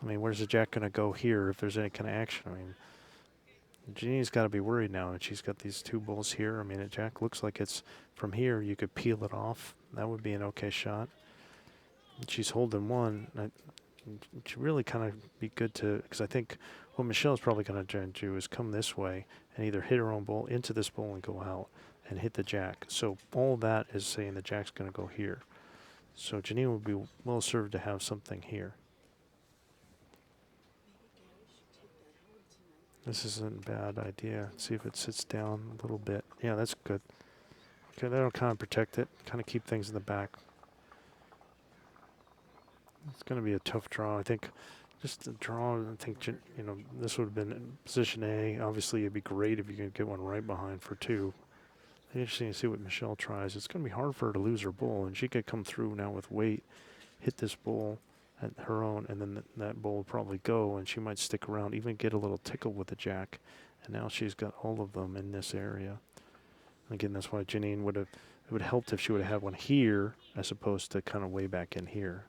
I mean, where's the jack going to go here if there's any kind of action? I mean, Janine's got to be worried now, and she's got these two bulls here. I mean, a jack looks like it's from here. You could peel it off. That would be an okay shot. And she's holding one. It should really kind of be good to, because I think what Michele's probably going to do is come this way and either hit her own bull into this bull and go out and hit the jack. So all that is saying the jack's going to go here. So Janine would be well served to have something here. This isn't a bad idea. See if it sits down a little bit. Yeah, that's good. Okay, that'll kind of protect it, kind of keep things in the back. It's going to be a tough draw. I think just the draw, I think, you know, this would have been in position A. Obviously, it'd be great if you could get one right behind for 2. Interesting to see what Michele tries. It's going to be hard for her to lose her bull, and she could come through now with weight, hit this bull at her own, and then that bull will probably go, and she might stick around, even get a little tickle with the jack. And now she's got all of them in this area. Again, that's why Janine would have, it would have helped if she would have had one here as opposed to kind of way back in here.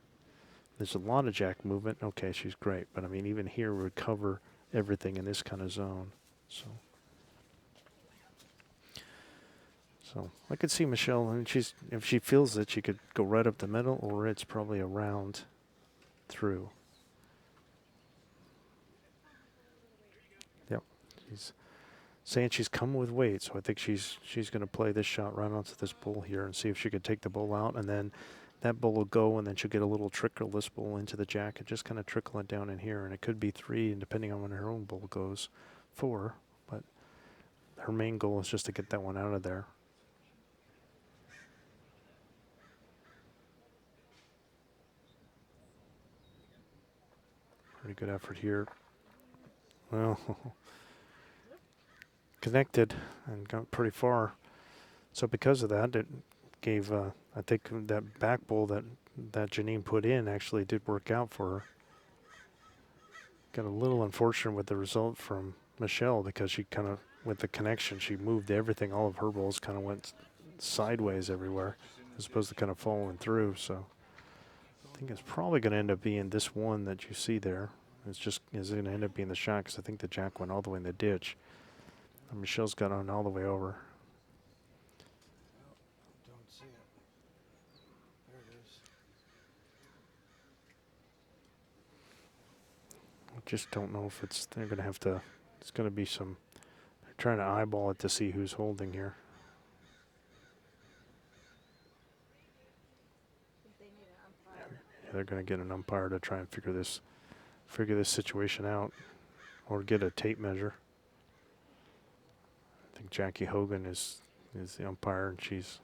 There's a lot of jack movement. Okay, she's great. But, I mean, even here would cover everything in this kind of zone. So So I could see Michele. I mean, if she feels it, she could go right up the middle, or it's probably a round through. Yep, she's saying she's coming with weight, so I think she's going to play this shot right onto this bull here and see if she could take the bull out, and then that bull will go, and then she'll get a little trickle this bull into the jack and just kind of trickle it down in here, and it could be 3, and depending on when her own bull goes, 4, but her main goal is just to get that one out of there. Pretty good effort here. Well, connected and got pretty far. So because of that, it gave, I think that back bull that Janine put in actually did work out for her. Got a little unfortunate with the result from Michele because she kind of, with the connection, she moved everything. All of her balls kind of went sideways everywhere as opposed to kind of following through. So I think it's probably going to end up being this one that you see there. It's just is going to end up being the shot because I think the jack went all the way in the ditch. And Michele's got on all the way over. Don't see it. There it is. I just don't know if it's, they're going to have to, it's going to be some, they're trying to eyeball it to see who's holding here. I think they need an umpire. Yeah, they're going to get an umpire to try and figure this situation out, or get a tape measure. I think Jackie Hogan is the umpire, and she's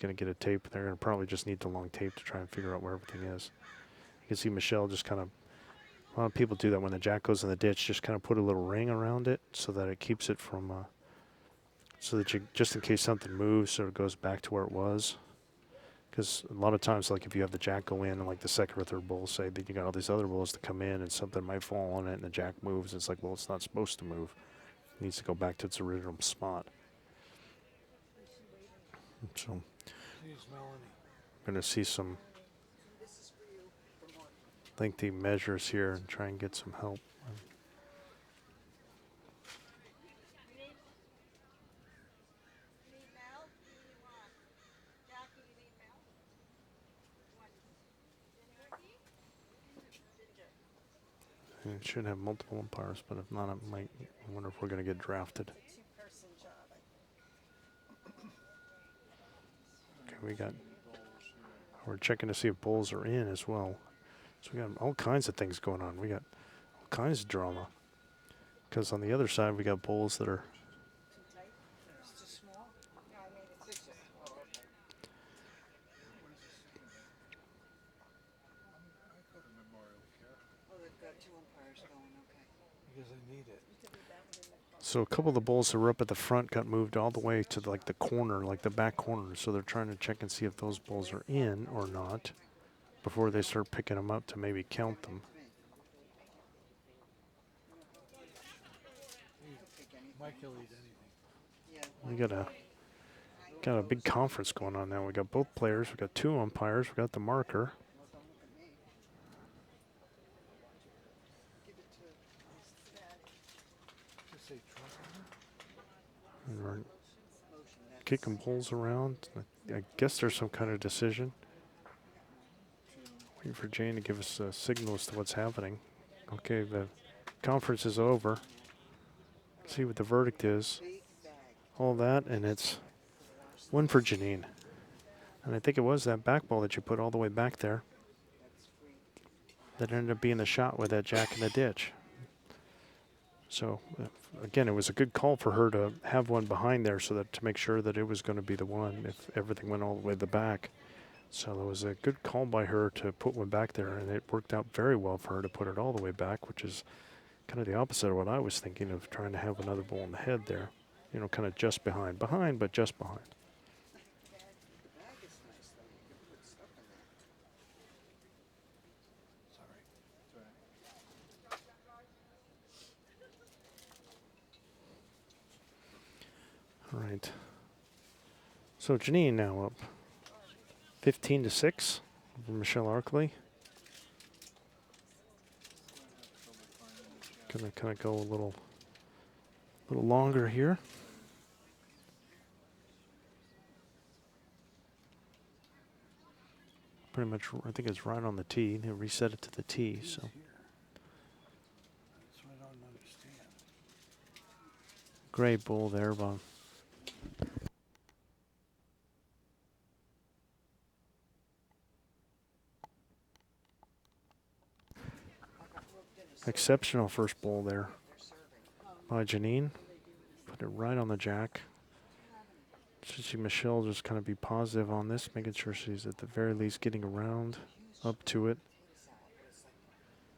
going to get a tape. They're going to probably just need the long tape to try and figure out where everything is. You can see Michele just kind of, a lot of people do that when the jack goes in the ditch, just kind of put a little ring around it so that it keeps it from, so that you, just in case something moves, so it goes back to where it was. Because a lot of times, like if you have the jack go in and like the second or third bull, say that you got all these other bulls to come in and something might fall on it and the jack moves, it's like, well, it's not supposed to move. It needs to go back to its original spot. So Here's Melanie. I'm going to see some lengthy measures here and try and get some help. And it should have multiple umpires, but if not, I wonder if we're going to get drafted. Two-person job. Okay, we're checking to see if bulls are in as well. So we got all kinds of things going on. We got all kinds of drama. Because on the other side, we got bulls that are, Too tight? It's too small? No, I mean, it's just, oh, okay. Oh, they've got 2 umpires going, okay. Because I need it. so a couple of the bulls that were up at the front got moved all the way to like the corner, like the back corner. So they're trying to check and see if those bulls are in or not before they start picking them up to maybe count them. Mike will eat anything. Yeah. We got a big conference going on now. We got both players. We got 2 umpires. We got the marker. Just say Trump on And we're kicking bulls around. I guess there's some kind of decision. Waiting for Jane to give us a signal as to what's happening. Okay, the conference is over. Let's see what the verdict is. All that, and it's 1 for Janine. And I think it was that back ball that you put all the way back there that ended up being the shot with that jack in the ditch. So, again, it was a good call for her to have one behind there so that to make sure that it was going to be the one if everything went all the way to the back. So it was a good call by her to put one back there, and it worked out very well for her to put it all the way back, which is kind of the opposite of what I was thinking of, trying to have another bull in the head there. You know, kind of just behind, but just behind. All right. So Janine now up 15-6 over Michele Arculli. Gonna kind of go a little longer here. pretty much, I think it's right on the tee. They reset it to the tee, He's so. here. That's what I don't understand. Great bull there, Bob. Exceptional first bull there by Janine. Put it right on the jack. Should see Michele just kind of be positive on this, making sure she's at the very least getting around up to it.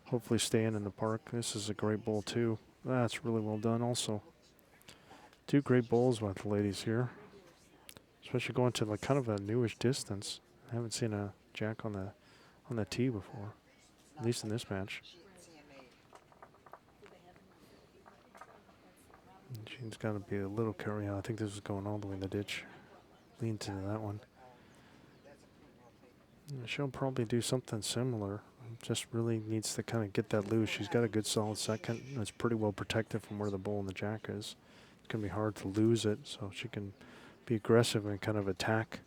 Hopefully staying in the park. This is a great bull too. That's really well done also. Two great bowls by the ladies here. Especially going to like kind of a newish distance. I haven't seen a jack on the tee before. At least in this match. She's got to be a little careful. I think this is going all the way in the ditch. Lean into that one. She'll probably do something similar. Just really needs to kind of get that loose. She's got a good solid second. It's pretty well protected from where the bull and the jack is. It's going to be hard to lose it, so she can be aggressive and kind of attack.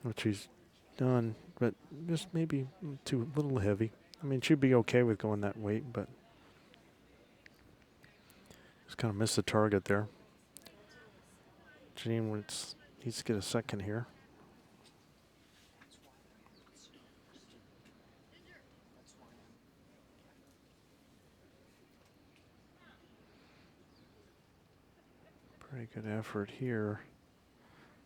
Which she's done, but just maybe too a little heavy. I mean, she'd be okay with going that weight, but just kind of missed the target there. Janine needs to get a second here. Pretty good effort here.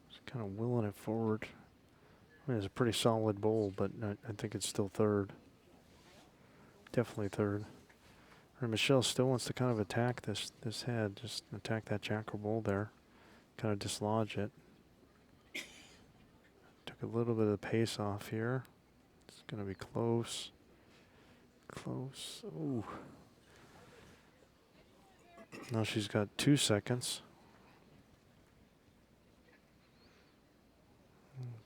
Just kind of willing it forward. I mean, it's a pretty solid bowl, but I think it's still third. Definitely third. And Michele still wants to kind of attack this head, just attack that jack or bull there, kind of dislodge it. Took a little bit of the pace off here. It's going to be close. Close. Ooh. Now she's got 2 seconds.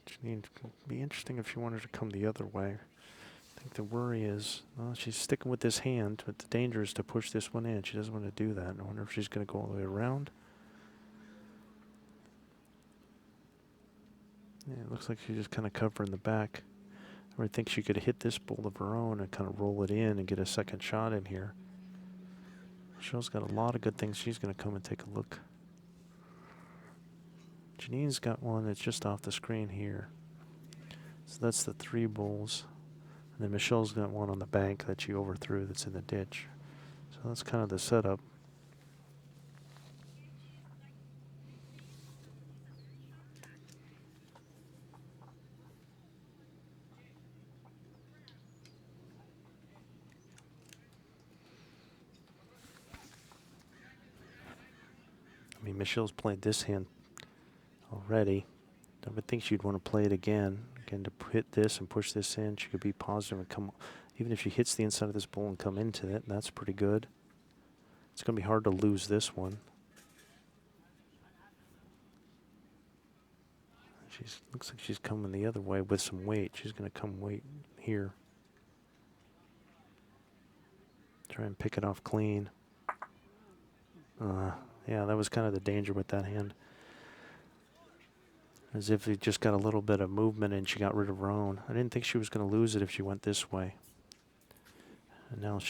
Janine, it'd be interesting if she wanted to come the other way. I think the worry is, well, she's sticking with this hand, but the danger is to push this one in. She doesn't want to do that. I wonder if she's going to go all the way around. Yeah, it looks like she's just kind of covering the back. I think she could hit this bull of her own and kind of roll it in and get a second shot in here. Michelle's got a lot of good things. She's going to come and take a look. Janine's got one that's just off the screen here. So that's the 3 bulls. And then Michelle's got one on the bank that she overthrew that's in the ditch. So that's kind of the setup. I mean, Michelle's played this hand already. I would think she'd want to play it again. Again, to hit this and push this in, she could be positive and come. Even if she hits the inside of this bull and come into it, that's pretty good. It's going to be hard to lose this one. Looks like she's coming the other way with some weight. She's going to come weight here. Try and pick it off clean. Yeah, that was kind of the danger with that hand. As if it just got a little bit of movement and she got rid of her own. I didn't think she was going to lose it if she went this way. And now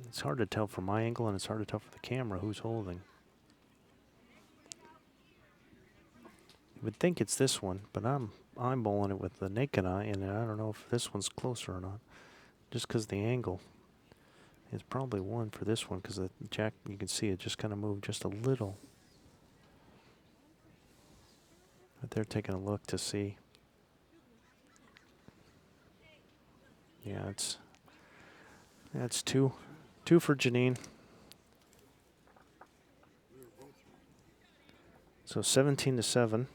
it's hard to tell from my angle and it's hard to tell from the camera who's holding. You would think it's this one, but I'm eyeballing it with the naked eye and I don't know if this one's closer or not. Just because the angle. It's probably one for this one because the jack, you can see it just kind of moved just a little. But they're taking a look to see. Yeah, it's two for Janine. So 17-7.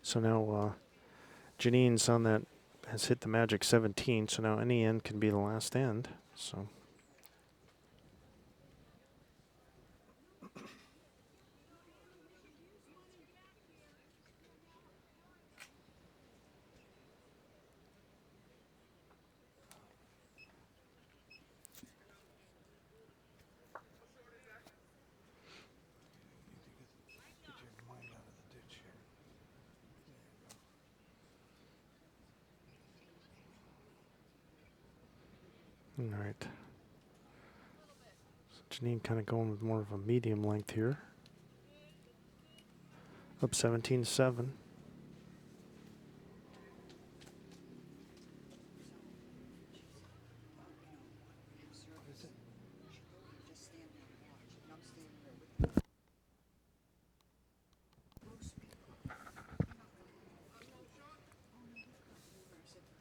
So now Janine's on that, has hit the magic 17. So now any end can be the last end. So. All right. So Janine kind of going with more of a medium length here. Up 17-7.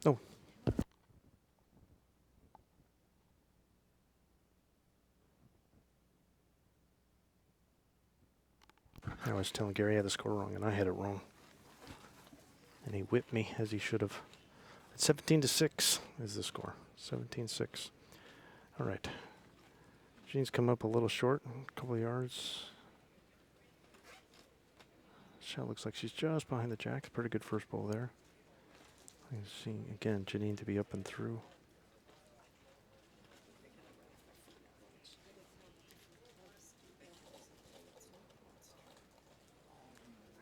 Oh. I was telling Gary I had the score wrong, and I had it wrong. And he whipped me, as he should have. 17-6 is the score. 17-6. All right. Janine's come up a little short, a couple of yards. Shell looks like she's just behind the jack. Pretty good first ball there. You see, again, Janine to be up and through.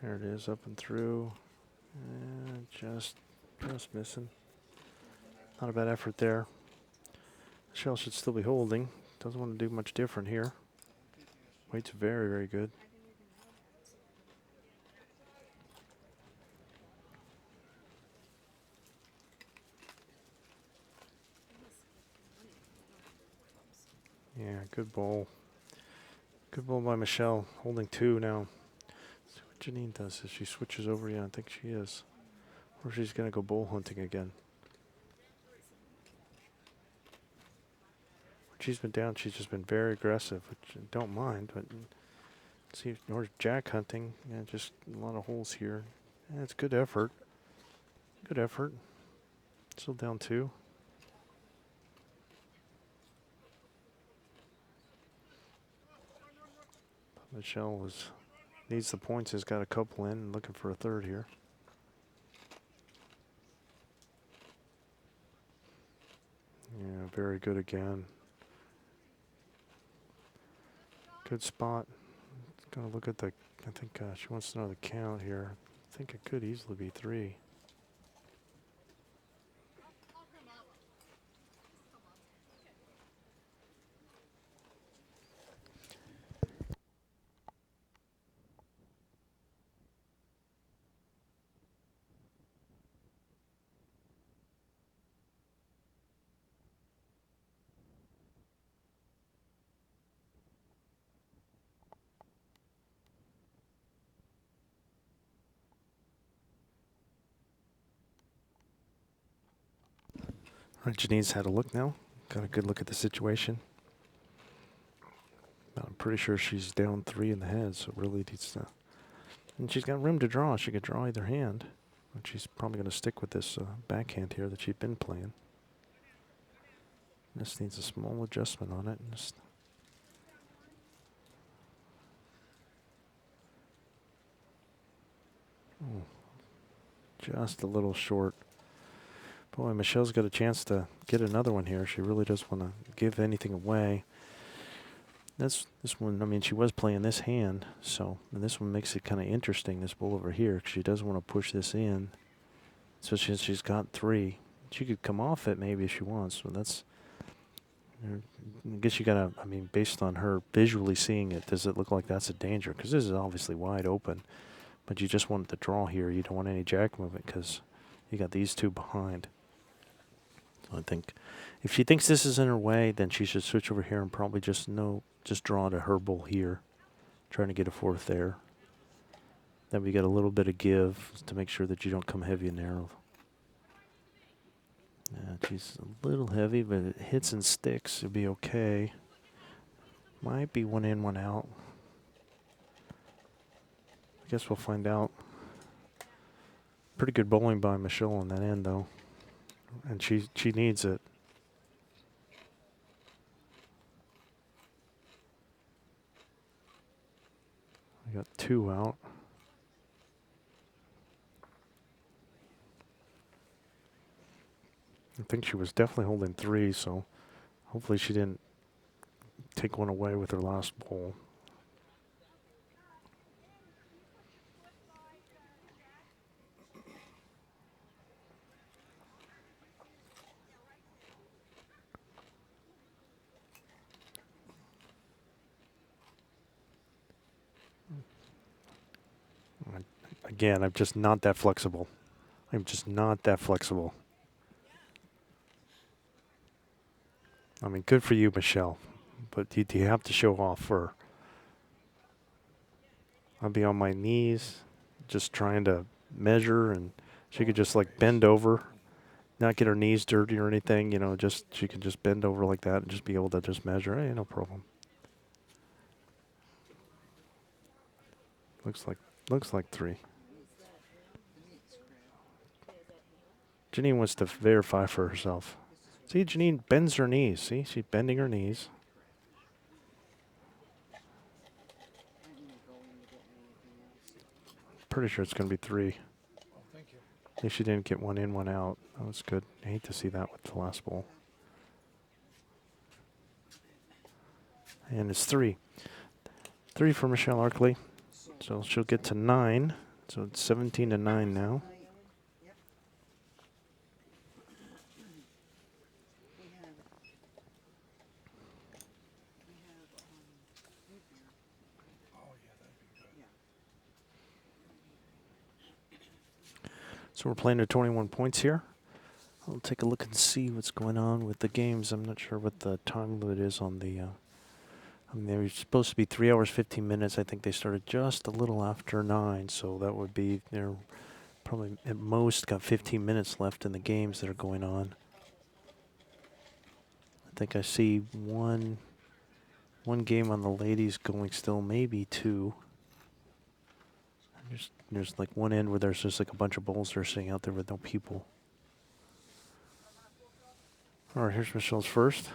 There it is, up and through. And just missing. Not a bad effort there. Shell should still be holding. Doesn't want to do much different here. Weight's very, very good. Yeah, good ball. Good ball by Michele, holding 2 now. Let's see what Janine does if she switches over. Yeah, I think she is. Or she's going to go bull hunting again. She's been down. She's just been very aggressive, which I don't mind. But see, or jack hunting. Yeah, just a lot of holes here. Yeah, it's good effort. Good effort. Still down 2. Michele needs the points. Has got a couple in. Looking for a third here. Yeah, very good again. Good spot. Gonna look at the. I think she wants to know the count here. I think it could easily be 3. All right, Janine's had a look now. Got a good look at the situation. I'm pretty sure she's down 3 in the head, so really needs to. And she's got room to draw. She could draw either hand. But she's probably going to stick with this backhand here that she's been playing. This needs a small adjustment on it. Just just a little short. Boy, Michele's got a chance to get another one here. She really doesn't want to give anything away. This one, I mean, she was playing this hand, so and this one makes it kind of interesting, this bull over here, because she doesn't want to push this in. So she's got 3. She could come off it maybe if she wants, but that's, I guess you got to, I mean, based on her visually seeing it, does it look like that's a danger? Because this is obviously wide open, but you just want the draw here. You don't want any jack movement because you got these 2 behind. So I think if she thinks this is in her way, then she should switch over here and probably just draw to her bull here, trying to get a 4th there. Then we get a little bit of give to make sure that you don't come heavy and narrow. Yeah, she's a little heavy, but it hits and sticks. It'll be okay. Might be 1 in, 1 out. I guess we'll find out. Pretty good bowling by Michele on that end, though. And she needs it. We got 2 out. I think she was definitely holding 3, so hopefully she didn't take one away with her last bowl. again, I'm just not that flexible. I'm just not that flexible. I mean, good for you, Michele, but you have to show off for. I'll be on my knees, just trying to measure, and she could just like bend over, not get her knees dirty or anything, you know, just she could just bend over like that and just be able to just measure. Hey, no problem. Looks like 3. Janine wants to verify for herself. See, Janine bends her knees. See, she's bending her knees. Pretty sure it's going to be 3. Oh, thank you. At least she didn't get one in, one out. That was good. I hate to see that with the last bowl. And it's 3. 3 for Michele Arculli. So she'll get to 9. So it's 17 to 9 now. Oh, yeah, that'd be good. So we're playing at 21 points here. I'll take a look and see what's going on with the games. I'm not sure what the time limit is on the. I mean, they were supposed to be 3 hours 15 minutes. I think they started just a little after 9, so that would be they're probably at most got 15 minutes left in the games that are going on. I think I see one game on the ladies going still, maybe 2. There's like one end where there's just like a bunch of bowls that are sitting out there with no people. All right, here's Michele's first.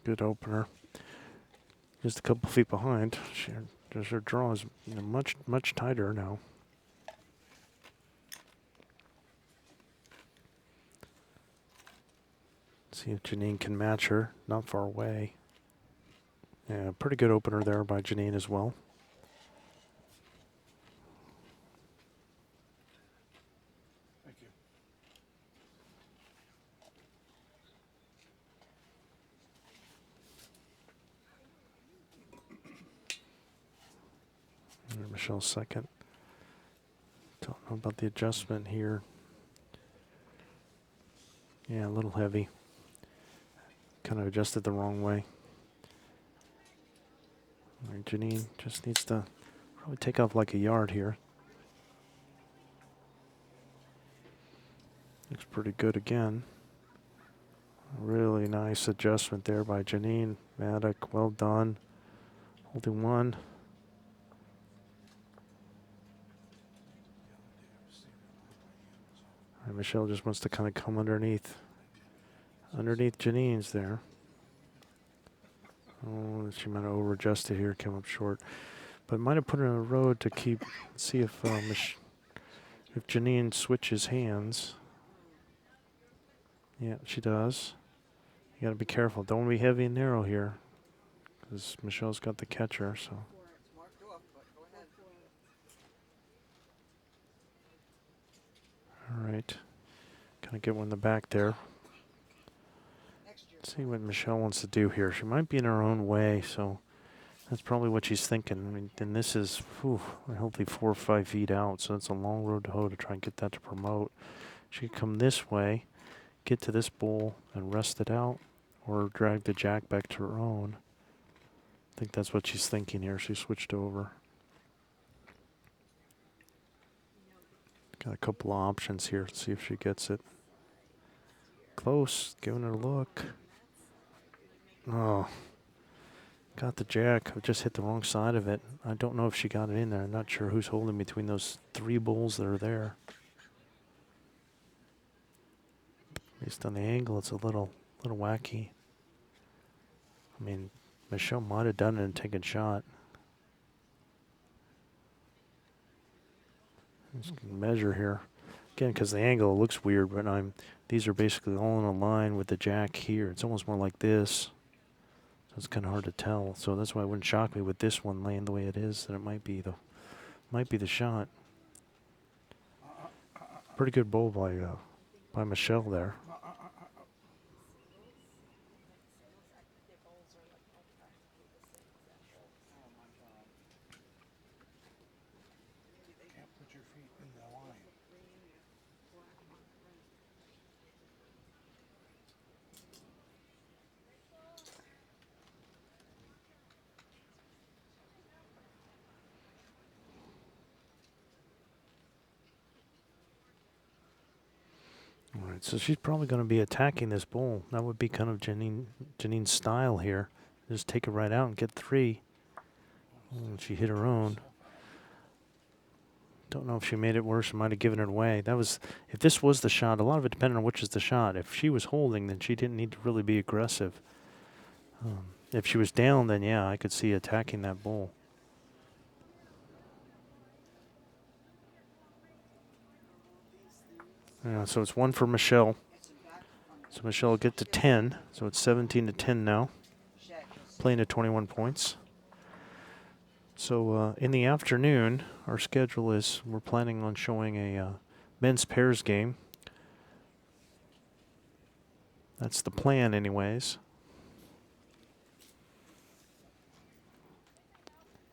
Good opener. Just a couple feet behind. Her draw is much tighter now. See if Janine can match her. Not far away. Yeah, pretty good opener there by Janine as well. Thank you. And Michele's second. Don't know about the adjustment here. Yeah, a little heavy. Kind of adjusted the wrong way. All right, Janine just needs to probably take off like a yard here. Looks pretty good again. Really nice adjustment there by Janine Maddock. Well done. Holding 1. All right, Michele just wants to kind of come underneath Janine's there. Oh, she might have over-adjusted here, came up short. But might have put her in a road to see if Janine switches hands. Yeah, she does. You got to be careful. Don't want to be heavy and narrow here, because Michele's got the catcher. So. All right. Kind of get one in the back there. Let's see what Michele wants to do here. She might be in her own way, so that's probably what she's thinking. I mean, and this is healthy 4 or 5 feet out, so it's a long road to hoe to try and get that to promote. She could come this way, get to this bowl, and rest it out, or drag the jack back to her own. I think that's what she's thinking here. She switched over. Got a couple of options here. Let's see if she gets it. Close, giving it a look. Oh, got the jack. I just hit the wrong side of it. I don't know if she got it in there. I'm not sure who's holding between those 3 bowls that are there. Based on the angle, it's a little wacky. I mean, Michele might have done it and taken a shot. Just measure here. Again, because the angle looks weird, but these are basically all in a line with the jack here. It's almost more like this. So it's kind of hard to tell. So that's why it wouldn't shock me with this one laying the way it is that it might be the shot. Pretty good bowl by Michele there. Alright, so she's probably going to be attacking this bull. That would be kind of Janine's style here. Just take it right out and get 3. She hit her own. Don't know if she made it worse. She might have given it away. That was, if this was the shot, a lot of it depended on which is the shot. If she was holding, then she didn't need to really be aggressive. If she was down, then yeah, I could see attacking that bull. Yeah, so it's 1 for Michele. So Michele will get to 10. So it's 17-10 now. Playing at 21 points. So in the afternoon, our schedule is we're planning on showing a men's pairs game. That's the plan anyways.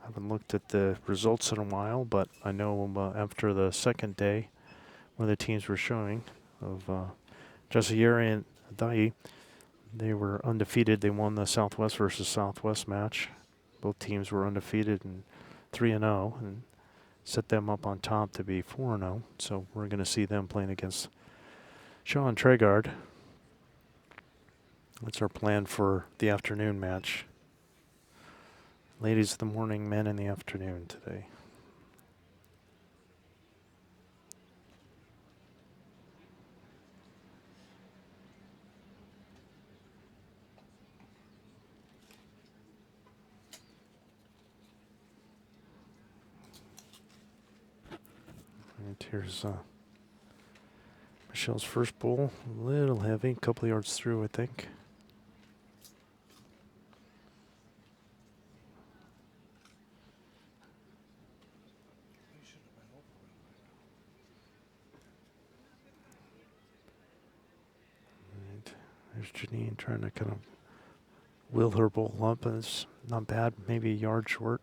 I haven't looked at the results in a while, but I know after the second day, one of the teams were showing of Jasieri and Adai, they were undefeated. They won the Southwest versus Southwest match. Both teams were undefeated and 3-0 and set them up on top to be 4-0. So we're going to see them playing against Shaw and Tregard. That's our plan for the afternoon match. Ladies in the morning, men in the afternoon today. And here's Michele's first bull. A little heavy, a couple of yards through, I think. He should have been over Right. There's Janine trying to kind of wheel her bull up, and it's not bad, maybe a yard short.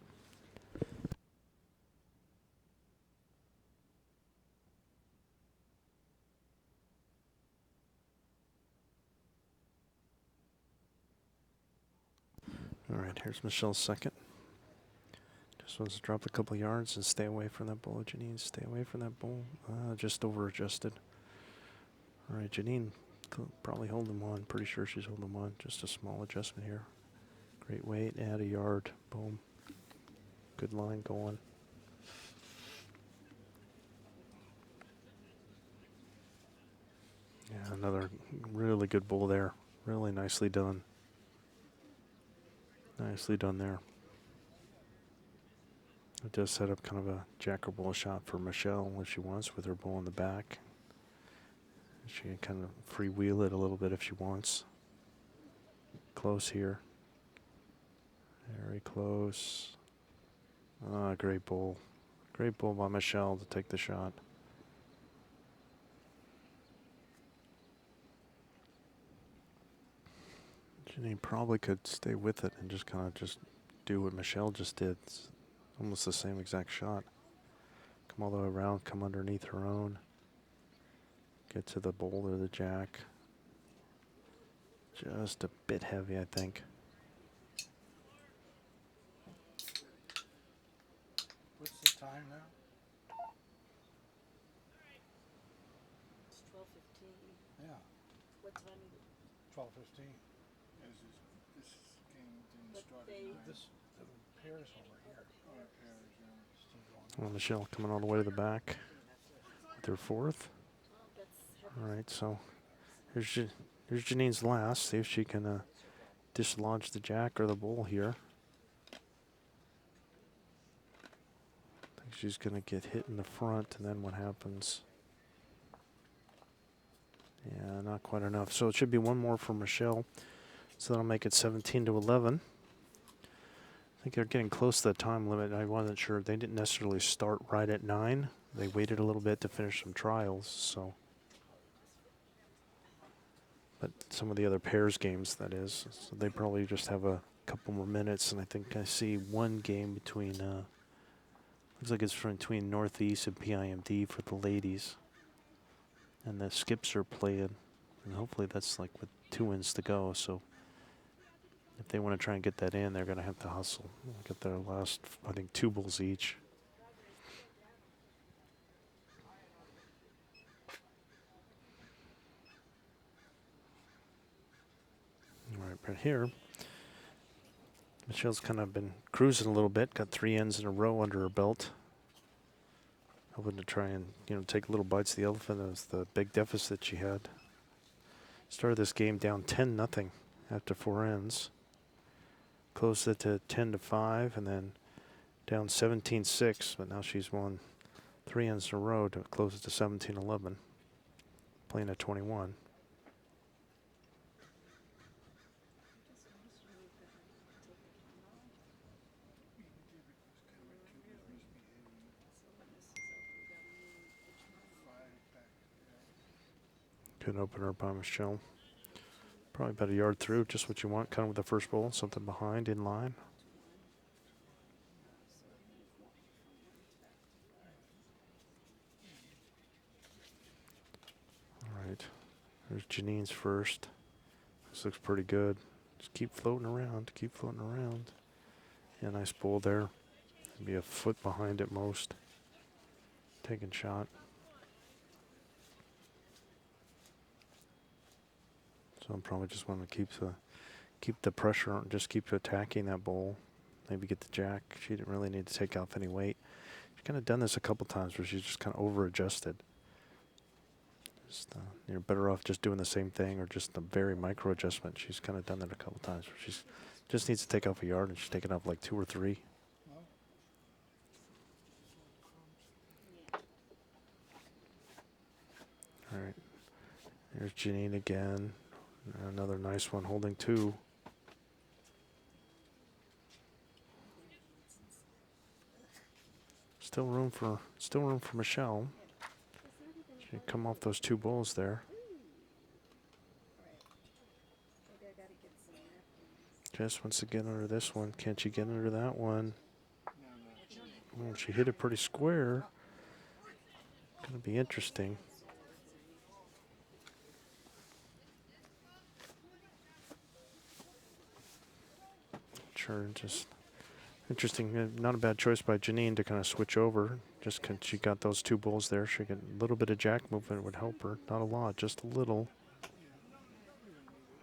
All right, here's Michele's second. Just wants to drop a couple yards and stay away from that bull. Janine, stay away from that bull. Just over adjusted. All right, Janine probably holding one. Pretty sure she's holding one. Just a small adjustment here. Great weight, add a yard. Boom. Good line going. Yeah, another really good bull there. Really nicely done. Nicely done there. It does set up kind of a jacker bull shot for Michele if she wants with her bull in the back. She can kind of freewheel it a little bit if she wants. Close here. Very close. Ah, great bull. Great bull by Michele to take the shot. Janine probably could stay with it and just kind of just do what Michele just did. It's almost the same exact shot. Come all the way around, come underneath her own. Get to the bull or the jack. Just a bit heavy, I think. What's the time now? It's 12:15. Yeah, What time? 12:15. This game didn't But start they- at 9. This, the pair's over here. Oh, pairs, yeah. Still going. Well, Michele coming all the way to the back with her fourth. All right, so here's Janine's last. See if she can dislodge the jack or the bull here. I think she's going to get hit in the front, and then what happens? Yeah, not quite enough. So it should be one more for Michele. So that'll make it 17-11. I think they're getting close to the time limit. I wasn't sure. They didn't necessarily start right at 9. They waited a little bit to finish some trials, so. But some of the other pairs games, that is. So they probably just have a couple more minutes, and I think I see one game between, looks like it's between Northeast and PIMD for the ladies. And the skips are playing, and hopefully that's like with 2 wins to go, so if they want to try and get that in, they're going to have to hustle. Get their last, I think, 2 bulls each. But here, Michelle's kind of been cruising a little bit. Got 3 ends in a row under her belt. Hoping to try and, take little bites of the elephant as the big deficit she had. Started this game down 10-0 after 4 ends. Closed it to 10-5 and then down 17-6. But now she's won 3 ends in a row to close it to 17-11. Playing at 21. Good opener by Michele. Probably about a yard through, just what you want, kind of with the first bowl, something behind, in line. All right, there's Janine's first. This looks pretty good. Just keep floating around, keep floating around. Yeah, nice bowl there. Maybe a foot behind at most. Taking shot. So I'm probably just want to keep the pressure on, just keep attacking that bowl. Maybe get the jack. She didn't really need to take off any weight. She's kind of done this a couple times where she's just kind of over-adjusted. You're better off just doing the same thing or just a very micro adjustment. She's kind of done that a couple times where she's just needs to take off a yard and she's taking off like 2 or 3. All right. Here's Janine again. Another nice one, holding 2. Still room for Michele. She can come off those 2 bowls there. Just wants to get under this one. Can't she get under that one? Oh, she hit it pretty square. Gonna be interesting. Sure, just interesting. Not a bad choice by Janine to kind of switch over. Just 'cause she got those 2 bowls there. She got a little bit of jack movement would help her. Not a lot, just a little.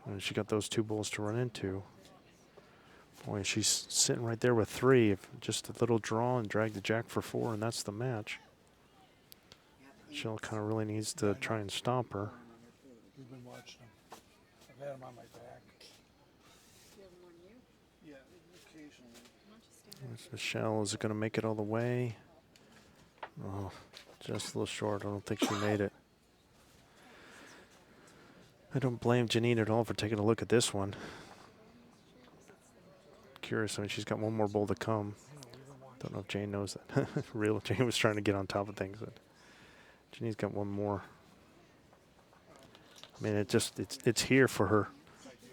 And she got those 2 bowls to run into. Boy, she's sitting right there with 3. If just a little draw and drag the jack for 4, and that's the match. Michele kind of really needs to try and stop her. We've been watching them. I've had them on my back. Yeah, occasionally. There's Michele. Is it going to make it all the way? Oh, just a little short. I don't think she made it. I don't blame Janine at all for taking a look at this one. Curious. I mean, she's got one more bowl to come. Don't know if Jane knows that. Real Jane was trying to get on top of things. But Janine's got one more. I mean, it's here for her.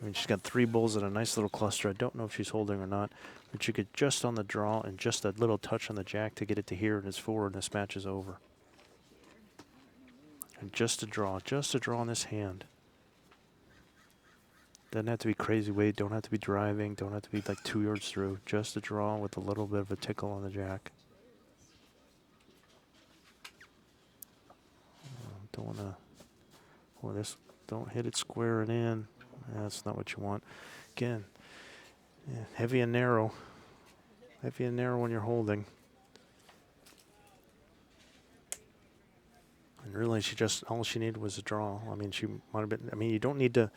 I mean, she's got 3 bowls in a nice little cluster. I don't know if she's holding or not, but she could just on the draw and just a little touch on the jack to get it to here, and it's 4, and this match is over. And just a draw on this hand. Doesn't have to be crazy weight, don't have to be driving, don't have to be like 2 yards through. Just a draw with a little bit of a tickle on the jack. Don't want to, well, this, don't hit it square and in. That's not what you want. Again, yeah, heavy and narrow. Heavy and narrow when you're holding. And really, all she needed was a draw. I mean, she might have been, I mean, you don't need to,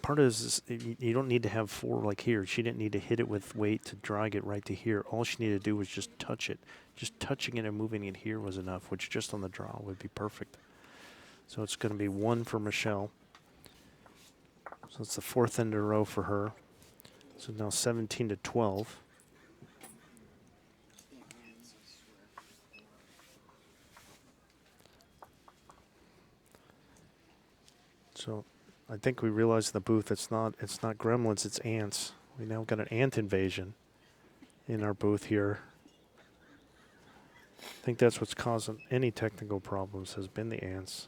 part of this is you don't need to have 4 like here. She didn't need to hit it with weight to drag it right to here. All she needed to do was just touch it. Just touching it and moving it here was enough, which just on the draw would be perfect. So it's going to be 1 for Michele. So it's the 4th end in a row for her. So now 17-12. So I think we realized in the booth it's not gremlins, it's ants. We now got an ant invasion in our booth here. I think that's what's causing any technical problems has been the ants.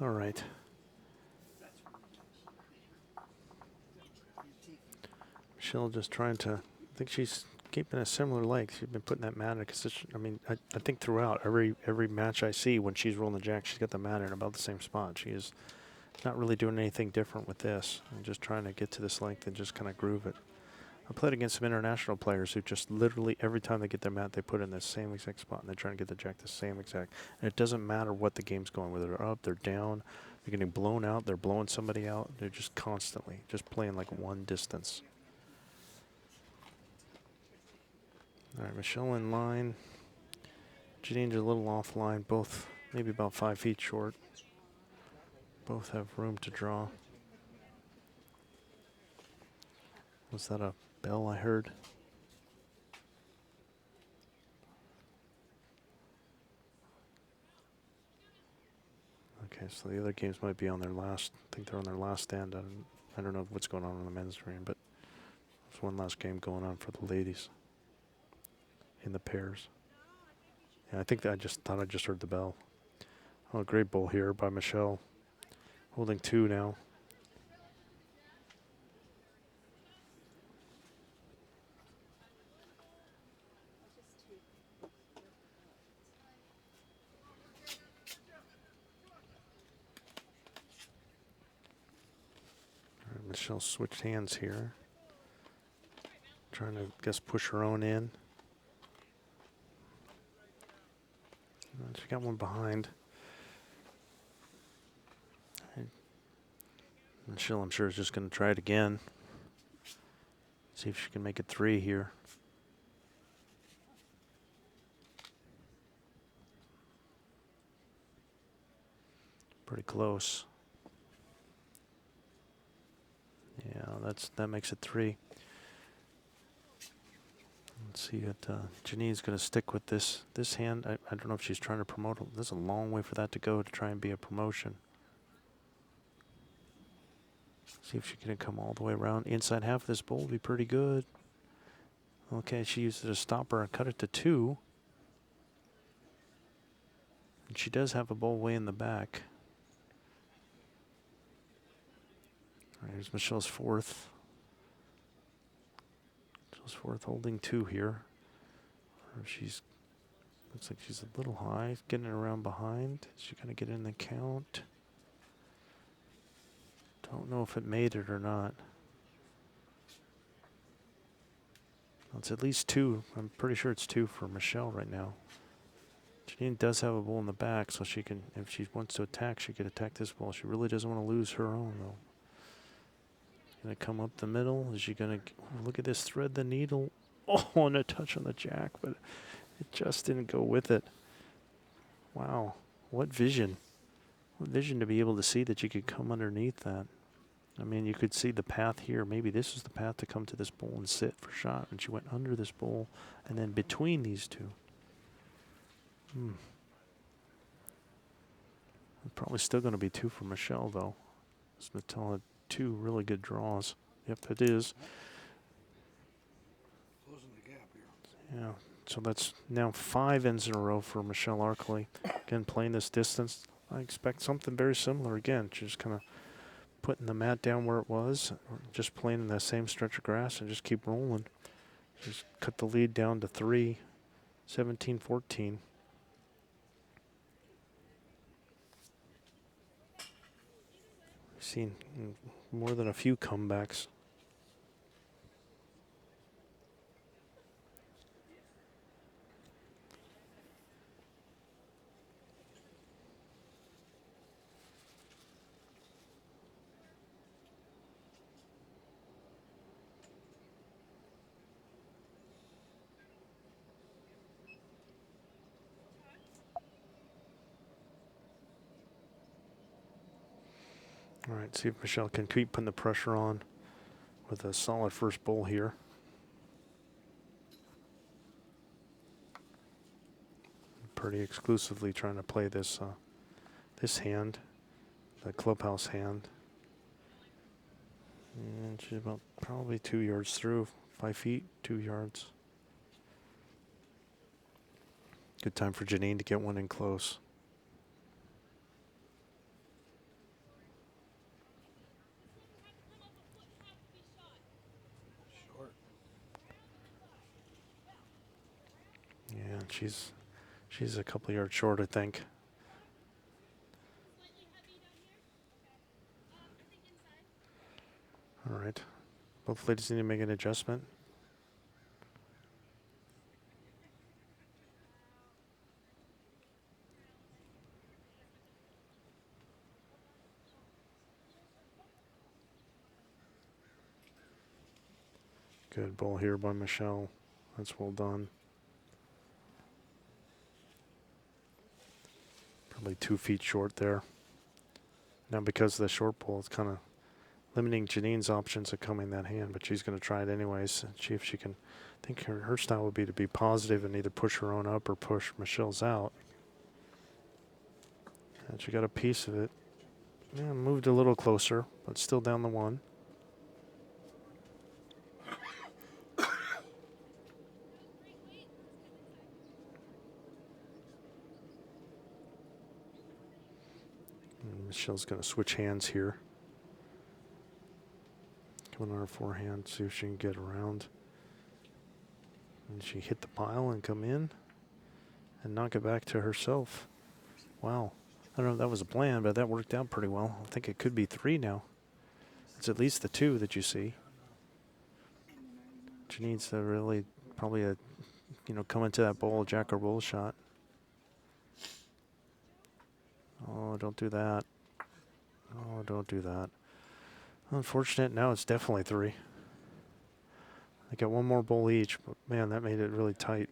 All right. Michele just trying to, I think she's keeping a similar length. She's been putting that mat in a position. I mean, I think throughout every match I see when she's rolling the jack, she's got the mat in about the same spot. She is not really doing anything different with this. I'm just trying to get to this length and just kind of groove it. I played against some international players who just literally every time they get their mat, they put it in the same exact spot and they're trying to get the jack the same exact. And it doesn't matter what the game's going, whether they're up, they're down, they're getting blown out, they're blowing somebody out. They're just constantly just playing like one distance. All right, Michele in line. Janine's a little offline, both maybe about 5 feet short. Both have room to draw. Was that a bell I heard? Okay, so the other games might be on their last, I think they're on their last stand. I don't know what's going on in the men's arena, but there's one last game going on for the ladies in the pairs. Yeah, I think that I just thought I just heard the bell. Oh, a great ball here by Michele. Holding 2 now. All right, Michele switched hands here. Trying to, guess, push her own in. She got one behind. Michele, I'm sure, is just going to try it again. See if she can make it 3 here. Pretty close. Yeah, that makes it 3. Let's see what Janine's going to stick with this hand. I don't know if she's trying to promote. There's a long way for that to go to try and be a promotion. See if she can come all the way around. Inside half of this bowl would be pretty good. Okay, she used it as a stopper and cut it to 2. And she does have a bowl way in the back. All right, here's Michele's 4th. Michelle's 4th, holding 2 here. Or she's, looks like she's a little high, getting it around behind. Is she gonna get in the count? Don't know if it made it or not. It's at least 2. I'm pretty sure it's 2 for Michele right now. Janine does have a ball in the back, so she can, if she wants to attack, she could attack this ball. She really doesn't want to lose her own, though. Gonna come up the middle. Is she gonna, look at this, thread the needle. Oh, and a touch on the jack, but it just didn't go with it. Wow, what vision. What vision to be able to see that you could come underneath that. I mean, you could see the path here. Maybe this is the path to come to this bowl and sit for shot. And she went under this bowl and then between these 2. Probably still going to be 2 for Michele, though. Michele had 2 really good draws. Yep, it is. Closing the gap here. Yeah, so that's now 5 ends in a row for Michele Arculli. Again, playing this distance. I expect something very similar again. She's kind of putting the mat down where it was, just playing in that same stretch of grass and just keep rolling. Just cut the lead down to 3, 17-14. We've seen more than a few comebacks. All right, see if Michele can keep putting the pressure on with a solid first bowl here. Pretty exclusively trying to play this this hand, the clubhouse hand. And she's about probably 2 yards through, 5 feet, 2 yards. Good time for Janine to get one in close. And she's a couple yards short, I think. All right. Both ladies need to make an adjustment. Good ball here by Michele. That's well done. Probably 2 feet short there. Now because of the short ball, it's kind of limiting Janine's options of coming that hand, but she's going to try it anyways and see if she can. I think her style would be to be positive and either push her own up or push Michele's out. And she got a piece of it. Yeah, moved a little closer, but still down the 1. And Michelle's going to switch hands here. Coming on her forehand, see if she can get around. And she hit the pile and come in and knock it back to herself. Wow. I don't know if that was a plan, but that worked out pretty well. I think it could be 3 now. It's at least the 2 that you see. Janine's really probably come into that bowl, jack or roll shot. Oh, don't do that. Oh, don't do that. Unfortunate. Now it's definitely 3. They got 1 more bowl each, but man, that made it really tight.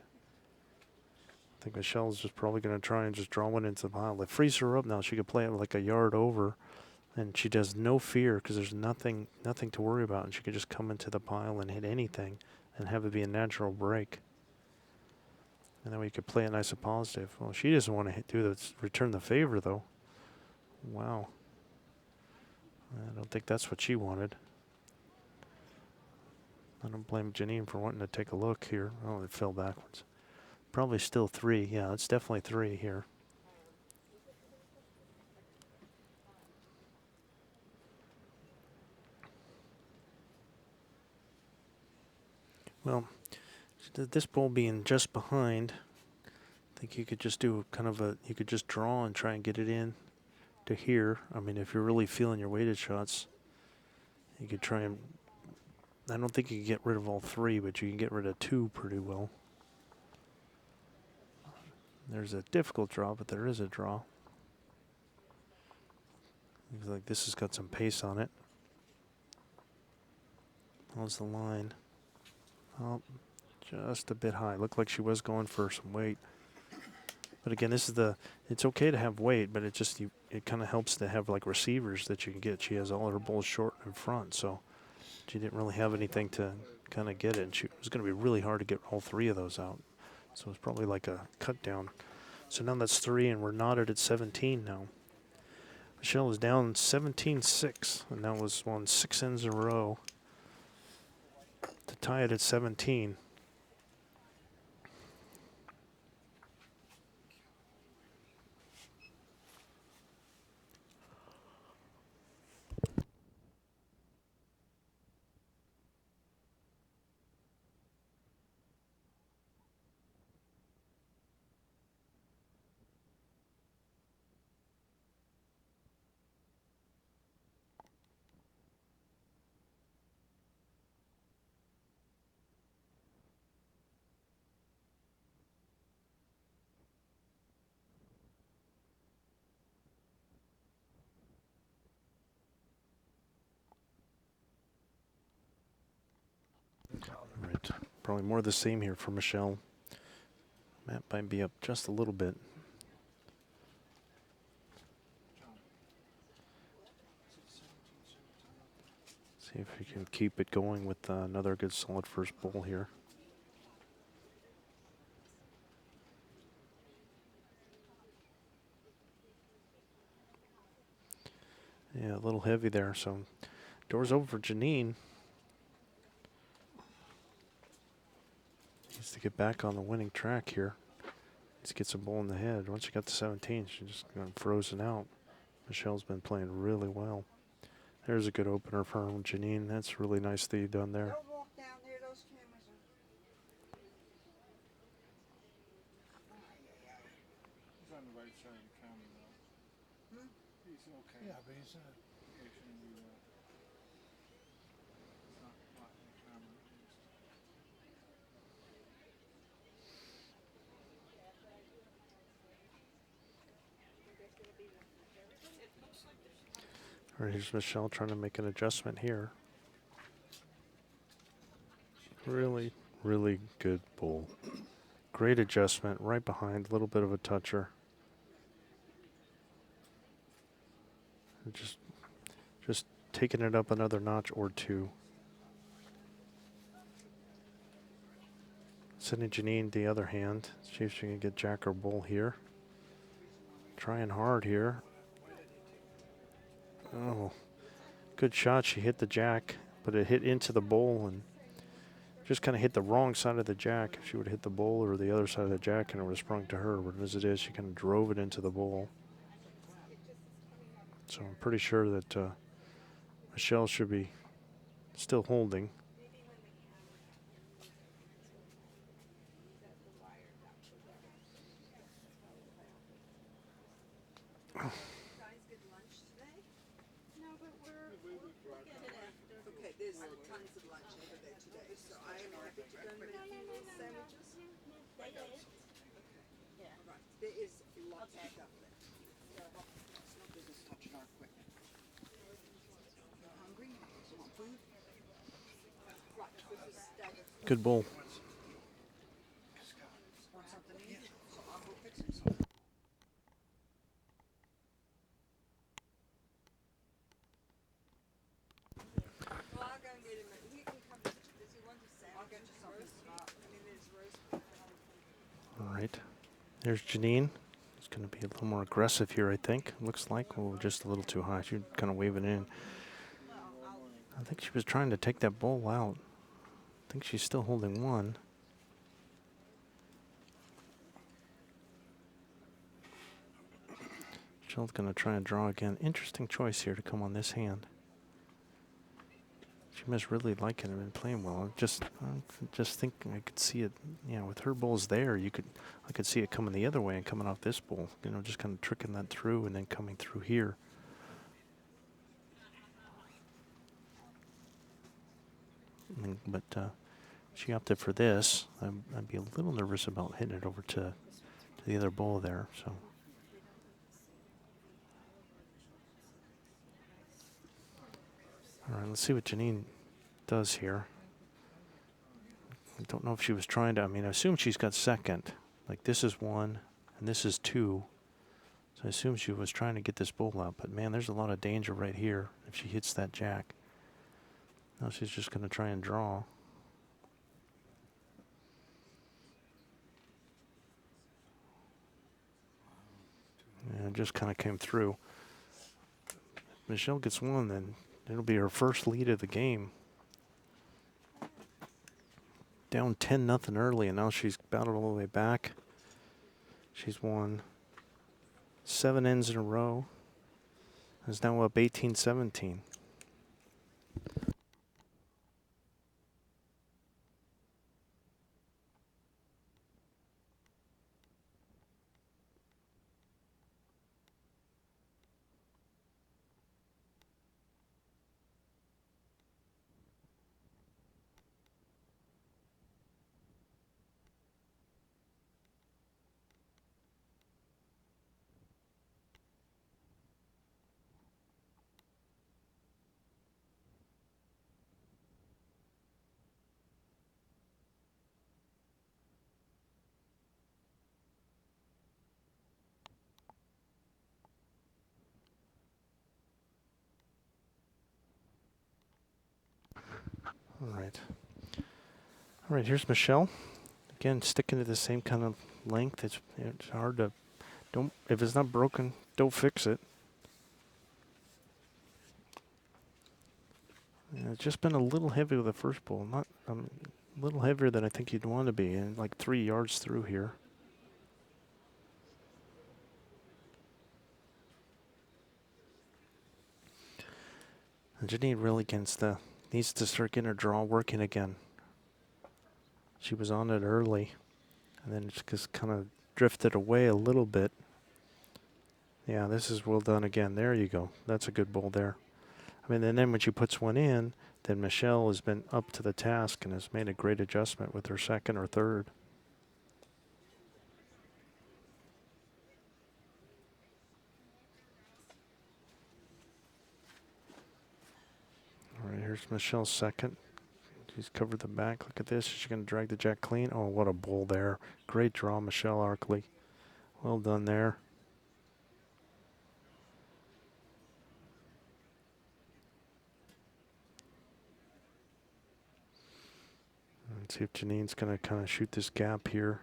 I think Michelle's just probably going to try and just draw one into the pile. They freeze her up now. She could play it like a yard over, and she does no fear because there's nothing to worry about, and she could just come into the pile and hit anything and have it be a natural break. And then we could play it nice and positive. Well, she doesn't want to return the favor, though. Wow. I don't think that's what she wanted. I don't blame Janine for wanting to take a look here. Oh, it fell backwards. Probably still 3. Yeah, it's definitely 3 here. Well, this ball being just behind, I think you could just do you could just draw and try and get it in to here. I mean, if you're really feeling your weighted shots, you could try and, I don't think you can get rid of all 3, but you can get rid of 2 pretty well. There's a difficult draw, but there is a draw. Looks like this has got some pace on it. How's the line? Oh, just a bit high. Looked like she was going for some weight. But again, it's okay to have weight, but it kind of helps to have like receivers that you can get. She has all her balls short in front, so she didn't really have anything to kind of get it. And it was going to be really hard to get all 3 of those out. So it's probably like a cut down. So now that's 3, and we're knotted at 17 now. Michele is down 17-6, and that was 6 ends in a row to tie it at 17. Right, probably more of the same here for Michele. That might be up just a little bit. See if we can keep it going with another good solid first bowl here. Yeah, a little heavy there, so door's open for Janine. Needs to get back on the winning track here. Needs to get some ball in the head. Once she got to 17, she just got frozen out. Michele's been playing really well. There's a good opener for Janine. That's really nice that you done there. Don't walk down there, those cameras on the right side of the county now. Hmm? He's okay. Yeah, but he's He shouldn't be, it's not blocking the camera at least. All right, here's Michele trying to make an adjustment here. Really, really good bull. Great adjustment, right behind, a little bit of a toucher. And just taking it up another notch or two. Sending Janine the other hand. See if she can get jack or bull here. Trying hard here. Oh, good shot. She hit the jack, but it hit into the bull and just kind of hit the wrong side of the jack. If she would have hit the bull or the other side of the jack, and it would have sprung to her. But as it is, she kind of drove it into the bull. So I'm pretty sure that Michele should be still holding. Guys get lunch today? No, but we're getting after. Okay, there's tons of lunch over there today, so I am happy to go and make you little sandwiches. Okay. Yeah. All right, there is lots of stuff there. It's no business touching our equipment. You're hungry? You want food? Right, this is staggered. Good bull. Want something to eat? So I'll go fix him something. Well, I'll go and get him. He can come. Does he want a sandwich? I'll get you something. I mean, there's roast. All right. There's Janine. It's going to be a little more aggressive here, I think. Looks like. Oh, just a little too high. She kind of wave it in. I think she was trying to take that bull out. I think she's still holding one. Michelle's going to try and draw again. Interesting choice here to come on this hand. She must really like it and been playing well. Just think I could see it. Yeah, with her bulls there, I could see it coming the other way and coming off this bull. You know, just kind of tricking that through and then coming through here. But she opted for this. I'd be a little nervous about hitting it over to the other bull there. So. All right, let's see what Janine does here. I don't know if she was trying to, I mean, I assume she's got second. Like this is one and this is two. So I assume she was trying to get this bull out. But man, there's a lot of danger right here if she hits that jack. Now she's just going to try and draw. Yeah, it just kind of came through. If Michele gets one, then it'll be her first lead of the game. Down 10-0 early, and now she's battled all the way back. She's won 7 ends in a row. Is now up 18-17. All right. All right, here's Michele. Again, sticking to the same kind of length. It's hard to, if it's not broken, don't fix it. Yeah, it's just been a little heavy with the first bull. Not a little heavier than I think you'd want to be, and like 3 yards through here. And Janine really needs to start getting her draw working again. She was on it early, and then it just kind of drifted away a little bit. Yeah, this is well done again. There you go. That's a good bowl there. I mean, and then when she puts one in, then Michele has been up to the task and has made a great adjustment with her second or third. All right, here's Michelle's second. She's covered the back. Look at this. She's going to drag the jack clean. Oh, what a bowl there. Great draw, Michele Arculli. Well done there. Let's see if Janine's going to kind of shoot this gap here.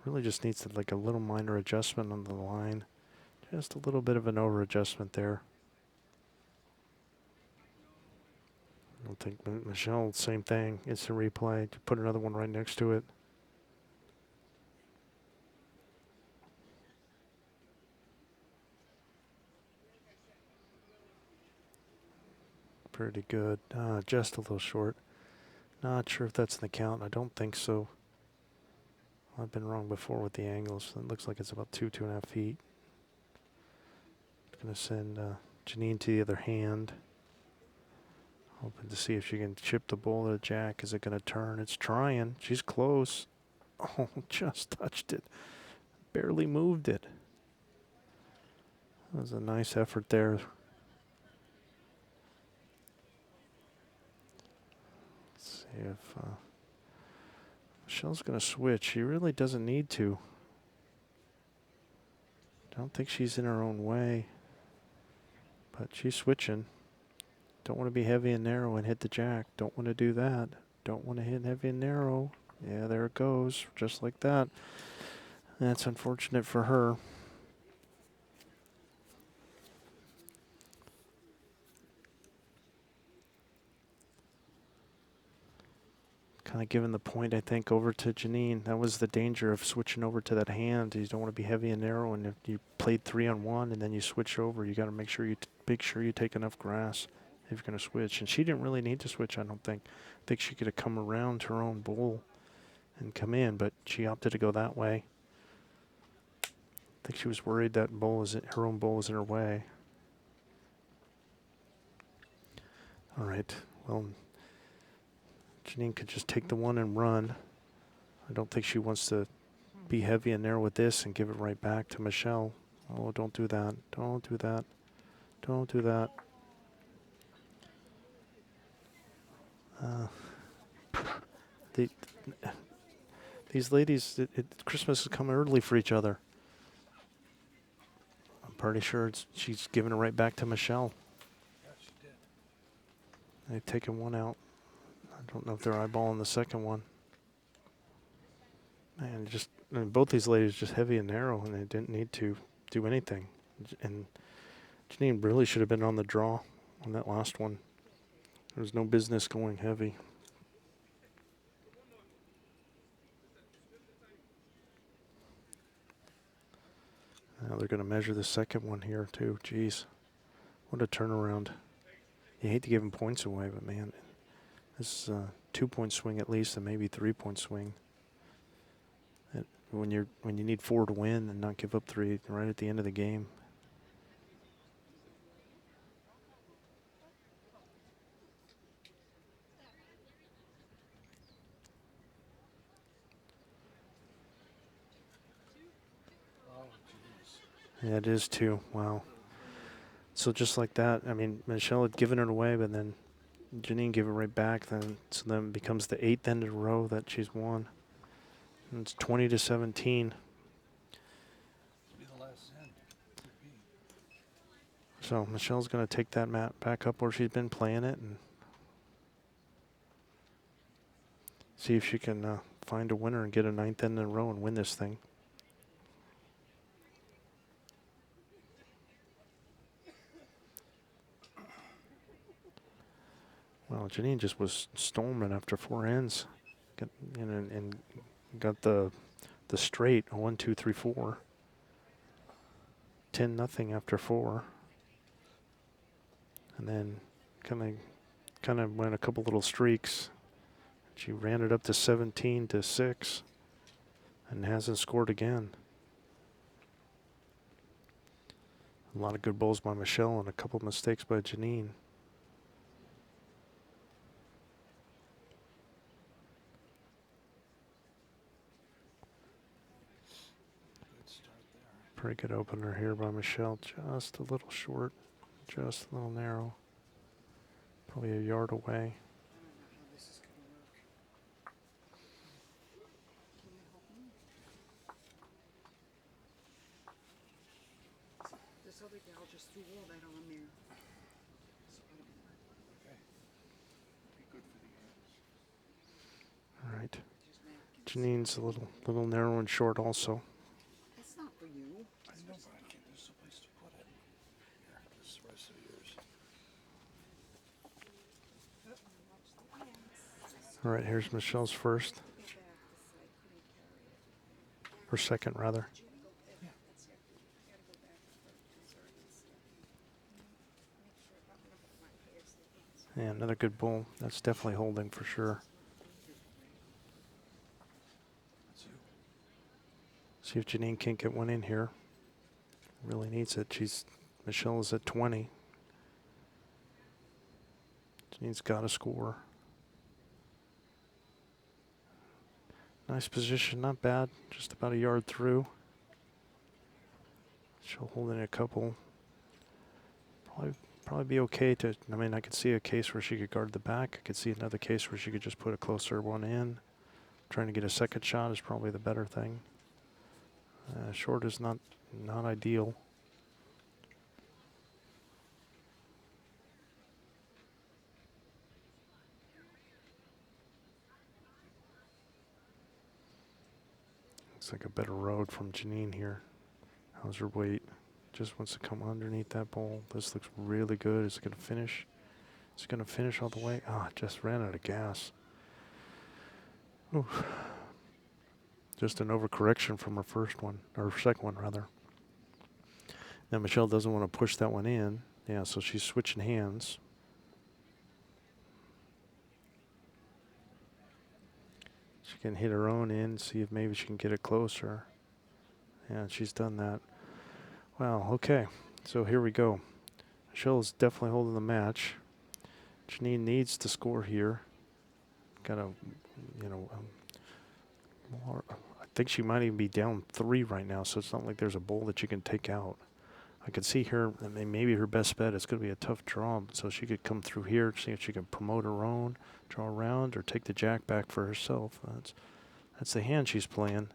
Really just needs to, like a little minor adjustment on the line. Just a little bit of an over adjustment there. I don't think Michele, same thing. It's a replay. Put another one right next to it. Pretty good. Just a little short. Not sure if that's in the count. I don't think so. I've been wrong before with the angles. It looks like it's about 2.5 feet. Going to send Janine to the other hand. Hoping to see if she can chip the bowl to the jack. Is it going to turn? It's trying. She's close. Oh, just touched it. Barely moved it. That was a nice effort there. Let's see if Michelle's going to switch. She really doesn't need to. Don't think she's in her own way. But she's switching. Don't want to be heavy and narrow and hit the jack. Don't want to do that. Don't want to hit heavy and narrow. Yeah, there it goes. Just like that. That's unfortunate for her. Kind of giving the point, I think, over to Janine. That was the danger of switching over to that hand. You don't want to be heavy and narrow, and if you played 3-on-1 and then you switch over, you got to make sure you take enough grass if you're going to switch. And she didn't really need to switch, I don't think. I think she could have come around her own bowl and come in, but she opted to go that way. I think she was worried that her own bowl was in her way. All right, well, Janine could just take the one and run. I don't think she wants to be heavy and narrow with this and give it right back to Michele. Oh, don't do that. Don't do that. Don't do that. These ladies, Christmas is coming early for each other. I'm pretty sure she's giving it right back to Michele. Yeah, she did. They've taken one out. I don't know if they're eyeballing the second one. Man, both these ladies just heavy and narrow, and they didn't need to do anything. And Janine really should have been on the draw on that last one. There was no business going heavy. Now they're going to measure the second one here too. Jeez, what a turnaround. You hate to give them points away, but man, this is a 2-point swing at least, and maybe 3-point swing. When you need 4 to win and not give up 3 right at the end of the game. Oh, jeez. Yeah, it is 2. Wow. So just like that, I mean, Michele had given it away, but then Janine gave it right back. So then it becomes the 8th end in a row that she's won. And it's 20-17. Be the last end. Could be. So Michelle's going to take that mat back up where she's been playing it and see if she can find a winner and get a 9th end in a row and win this thing. Well, Janine just was storming after 4 ends. And got the straight 1, 2, 3, 4. 10-0 after 4. And then kind of went a couple little streaks. She ran it up to 17-6 and hasn't scored again. A lot of good bowls by Michele and a couple of mistakes by Janine. Good start there. Pretty good opener here by Michele. Just a little short, just a little narrow. Probably a yard away. I don't know how this is gonna work. Can you help me? This other gal just threw all that on there. So I don't know. Okay. Be good for the hands. All right. There's napkins. Janine's a little narrow and short also. It's not for you. I know, but I can't. There's a place to put it. Here, this is the rest of yours. All right, here's Michelle's first. Or second, rather. Yeah, another good bowl. That's definitely holding for sure. That's you. See if Janine can't get one in here. Really needs it. Michele is at 20. Janine's got to score. Nice position, not bad. Just about a yard through. She'll hold in a couple. Probably be okay to, I mean, I could see a case where she could guard the back. I could see another case where she could just put a closer one in. Trying to get a second shot is probably the better thing. Short is not ideal. Looks like a better road from Janine here. How's her weight? Just wants to come underneath that bowl. This looks really good. Is it going to finish? Is it going to finish all the way? Ah, just ran out of gas. Oof. Just an overcorrection from her first one, or second one rather. Now Michele doesn't want to push that one in. Yeah, so she's switching hands. She can hit her own in, see if maybe she can get it closer. Yeah, she's done that. Wow, okay. So here we go. Michele is definitely holding the match. Janine needs to score here. Gotta, more. I think she might even be down 3 right now, so it's not like there's a bowl that you can take out. I could see her, I mean, maybe her best bet. It's going to be a tough draw, so she could come through here, see if she can promote her own, draw around, or take the jack back for herself. That's the hand she's playing.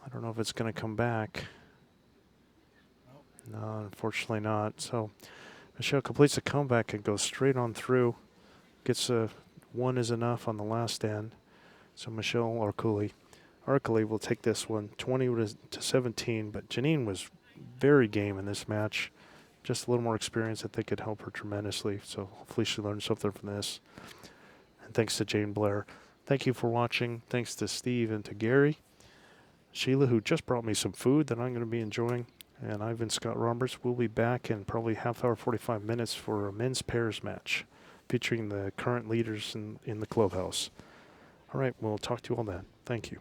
I don't know if it's going to come back. Nope. No, unfortunately not. So Michele completes the comeback and goes straight on through. Gets a 1 is enough on the last end. So Michele Arculli will take this one 20-17, but Janine was very game in this match. Just a little more experience I think could help her tremendously. So hopefully she learned something from this. And thanks to Jane Blair. Thank you for watching. Thanks to Steve and to Gary. Sheila, who just brought me some food that I'm going to be enjoying. And I've been Scott Roberts. We'll be back in probably half hour, 45 minutes for a men's pairs match featuring the current leaders in the clubhouse. All right, we'll talk to you all then. Thank you.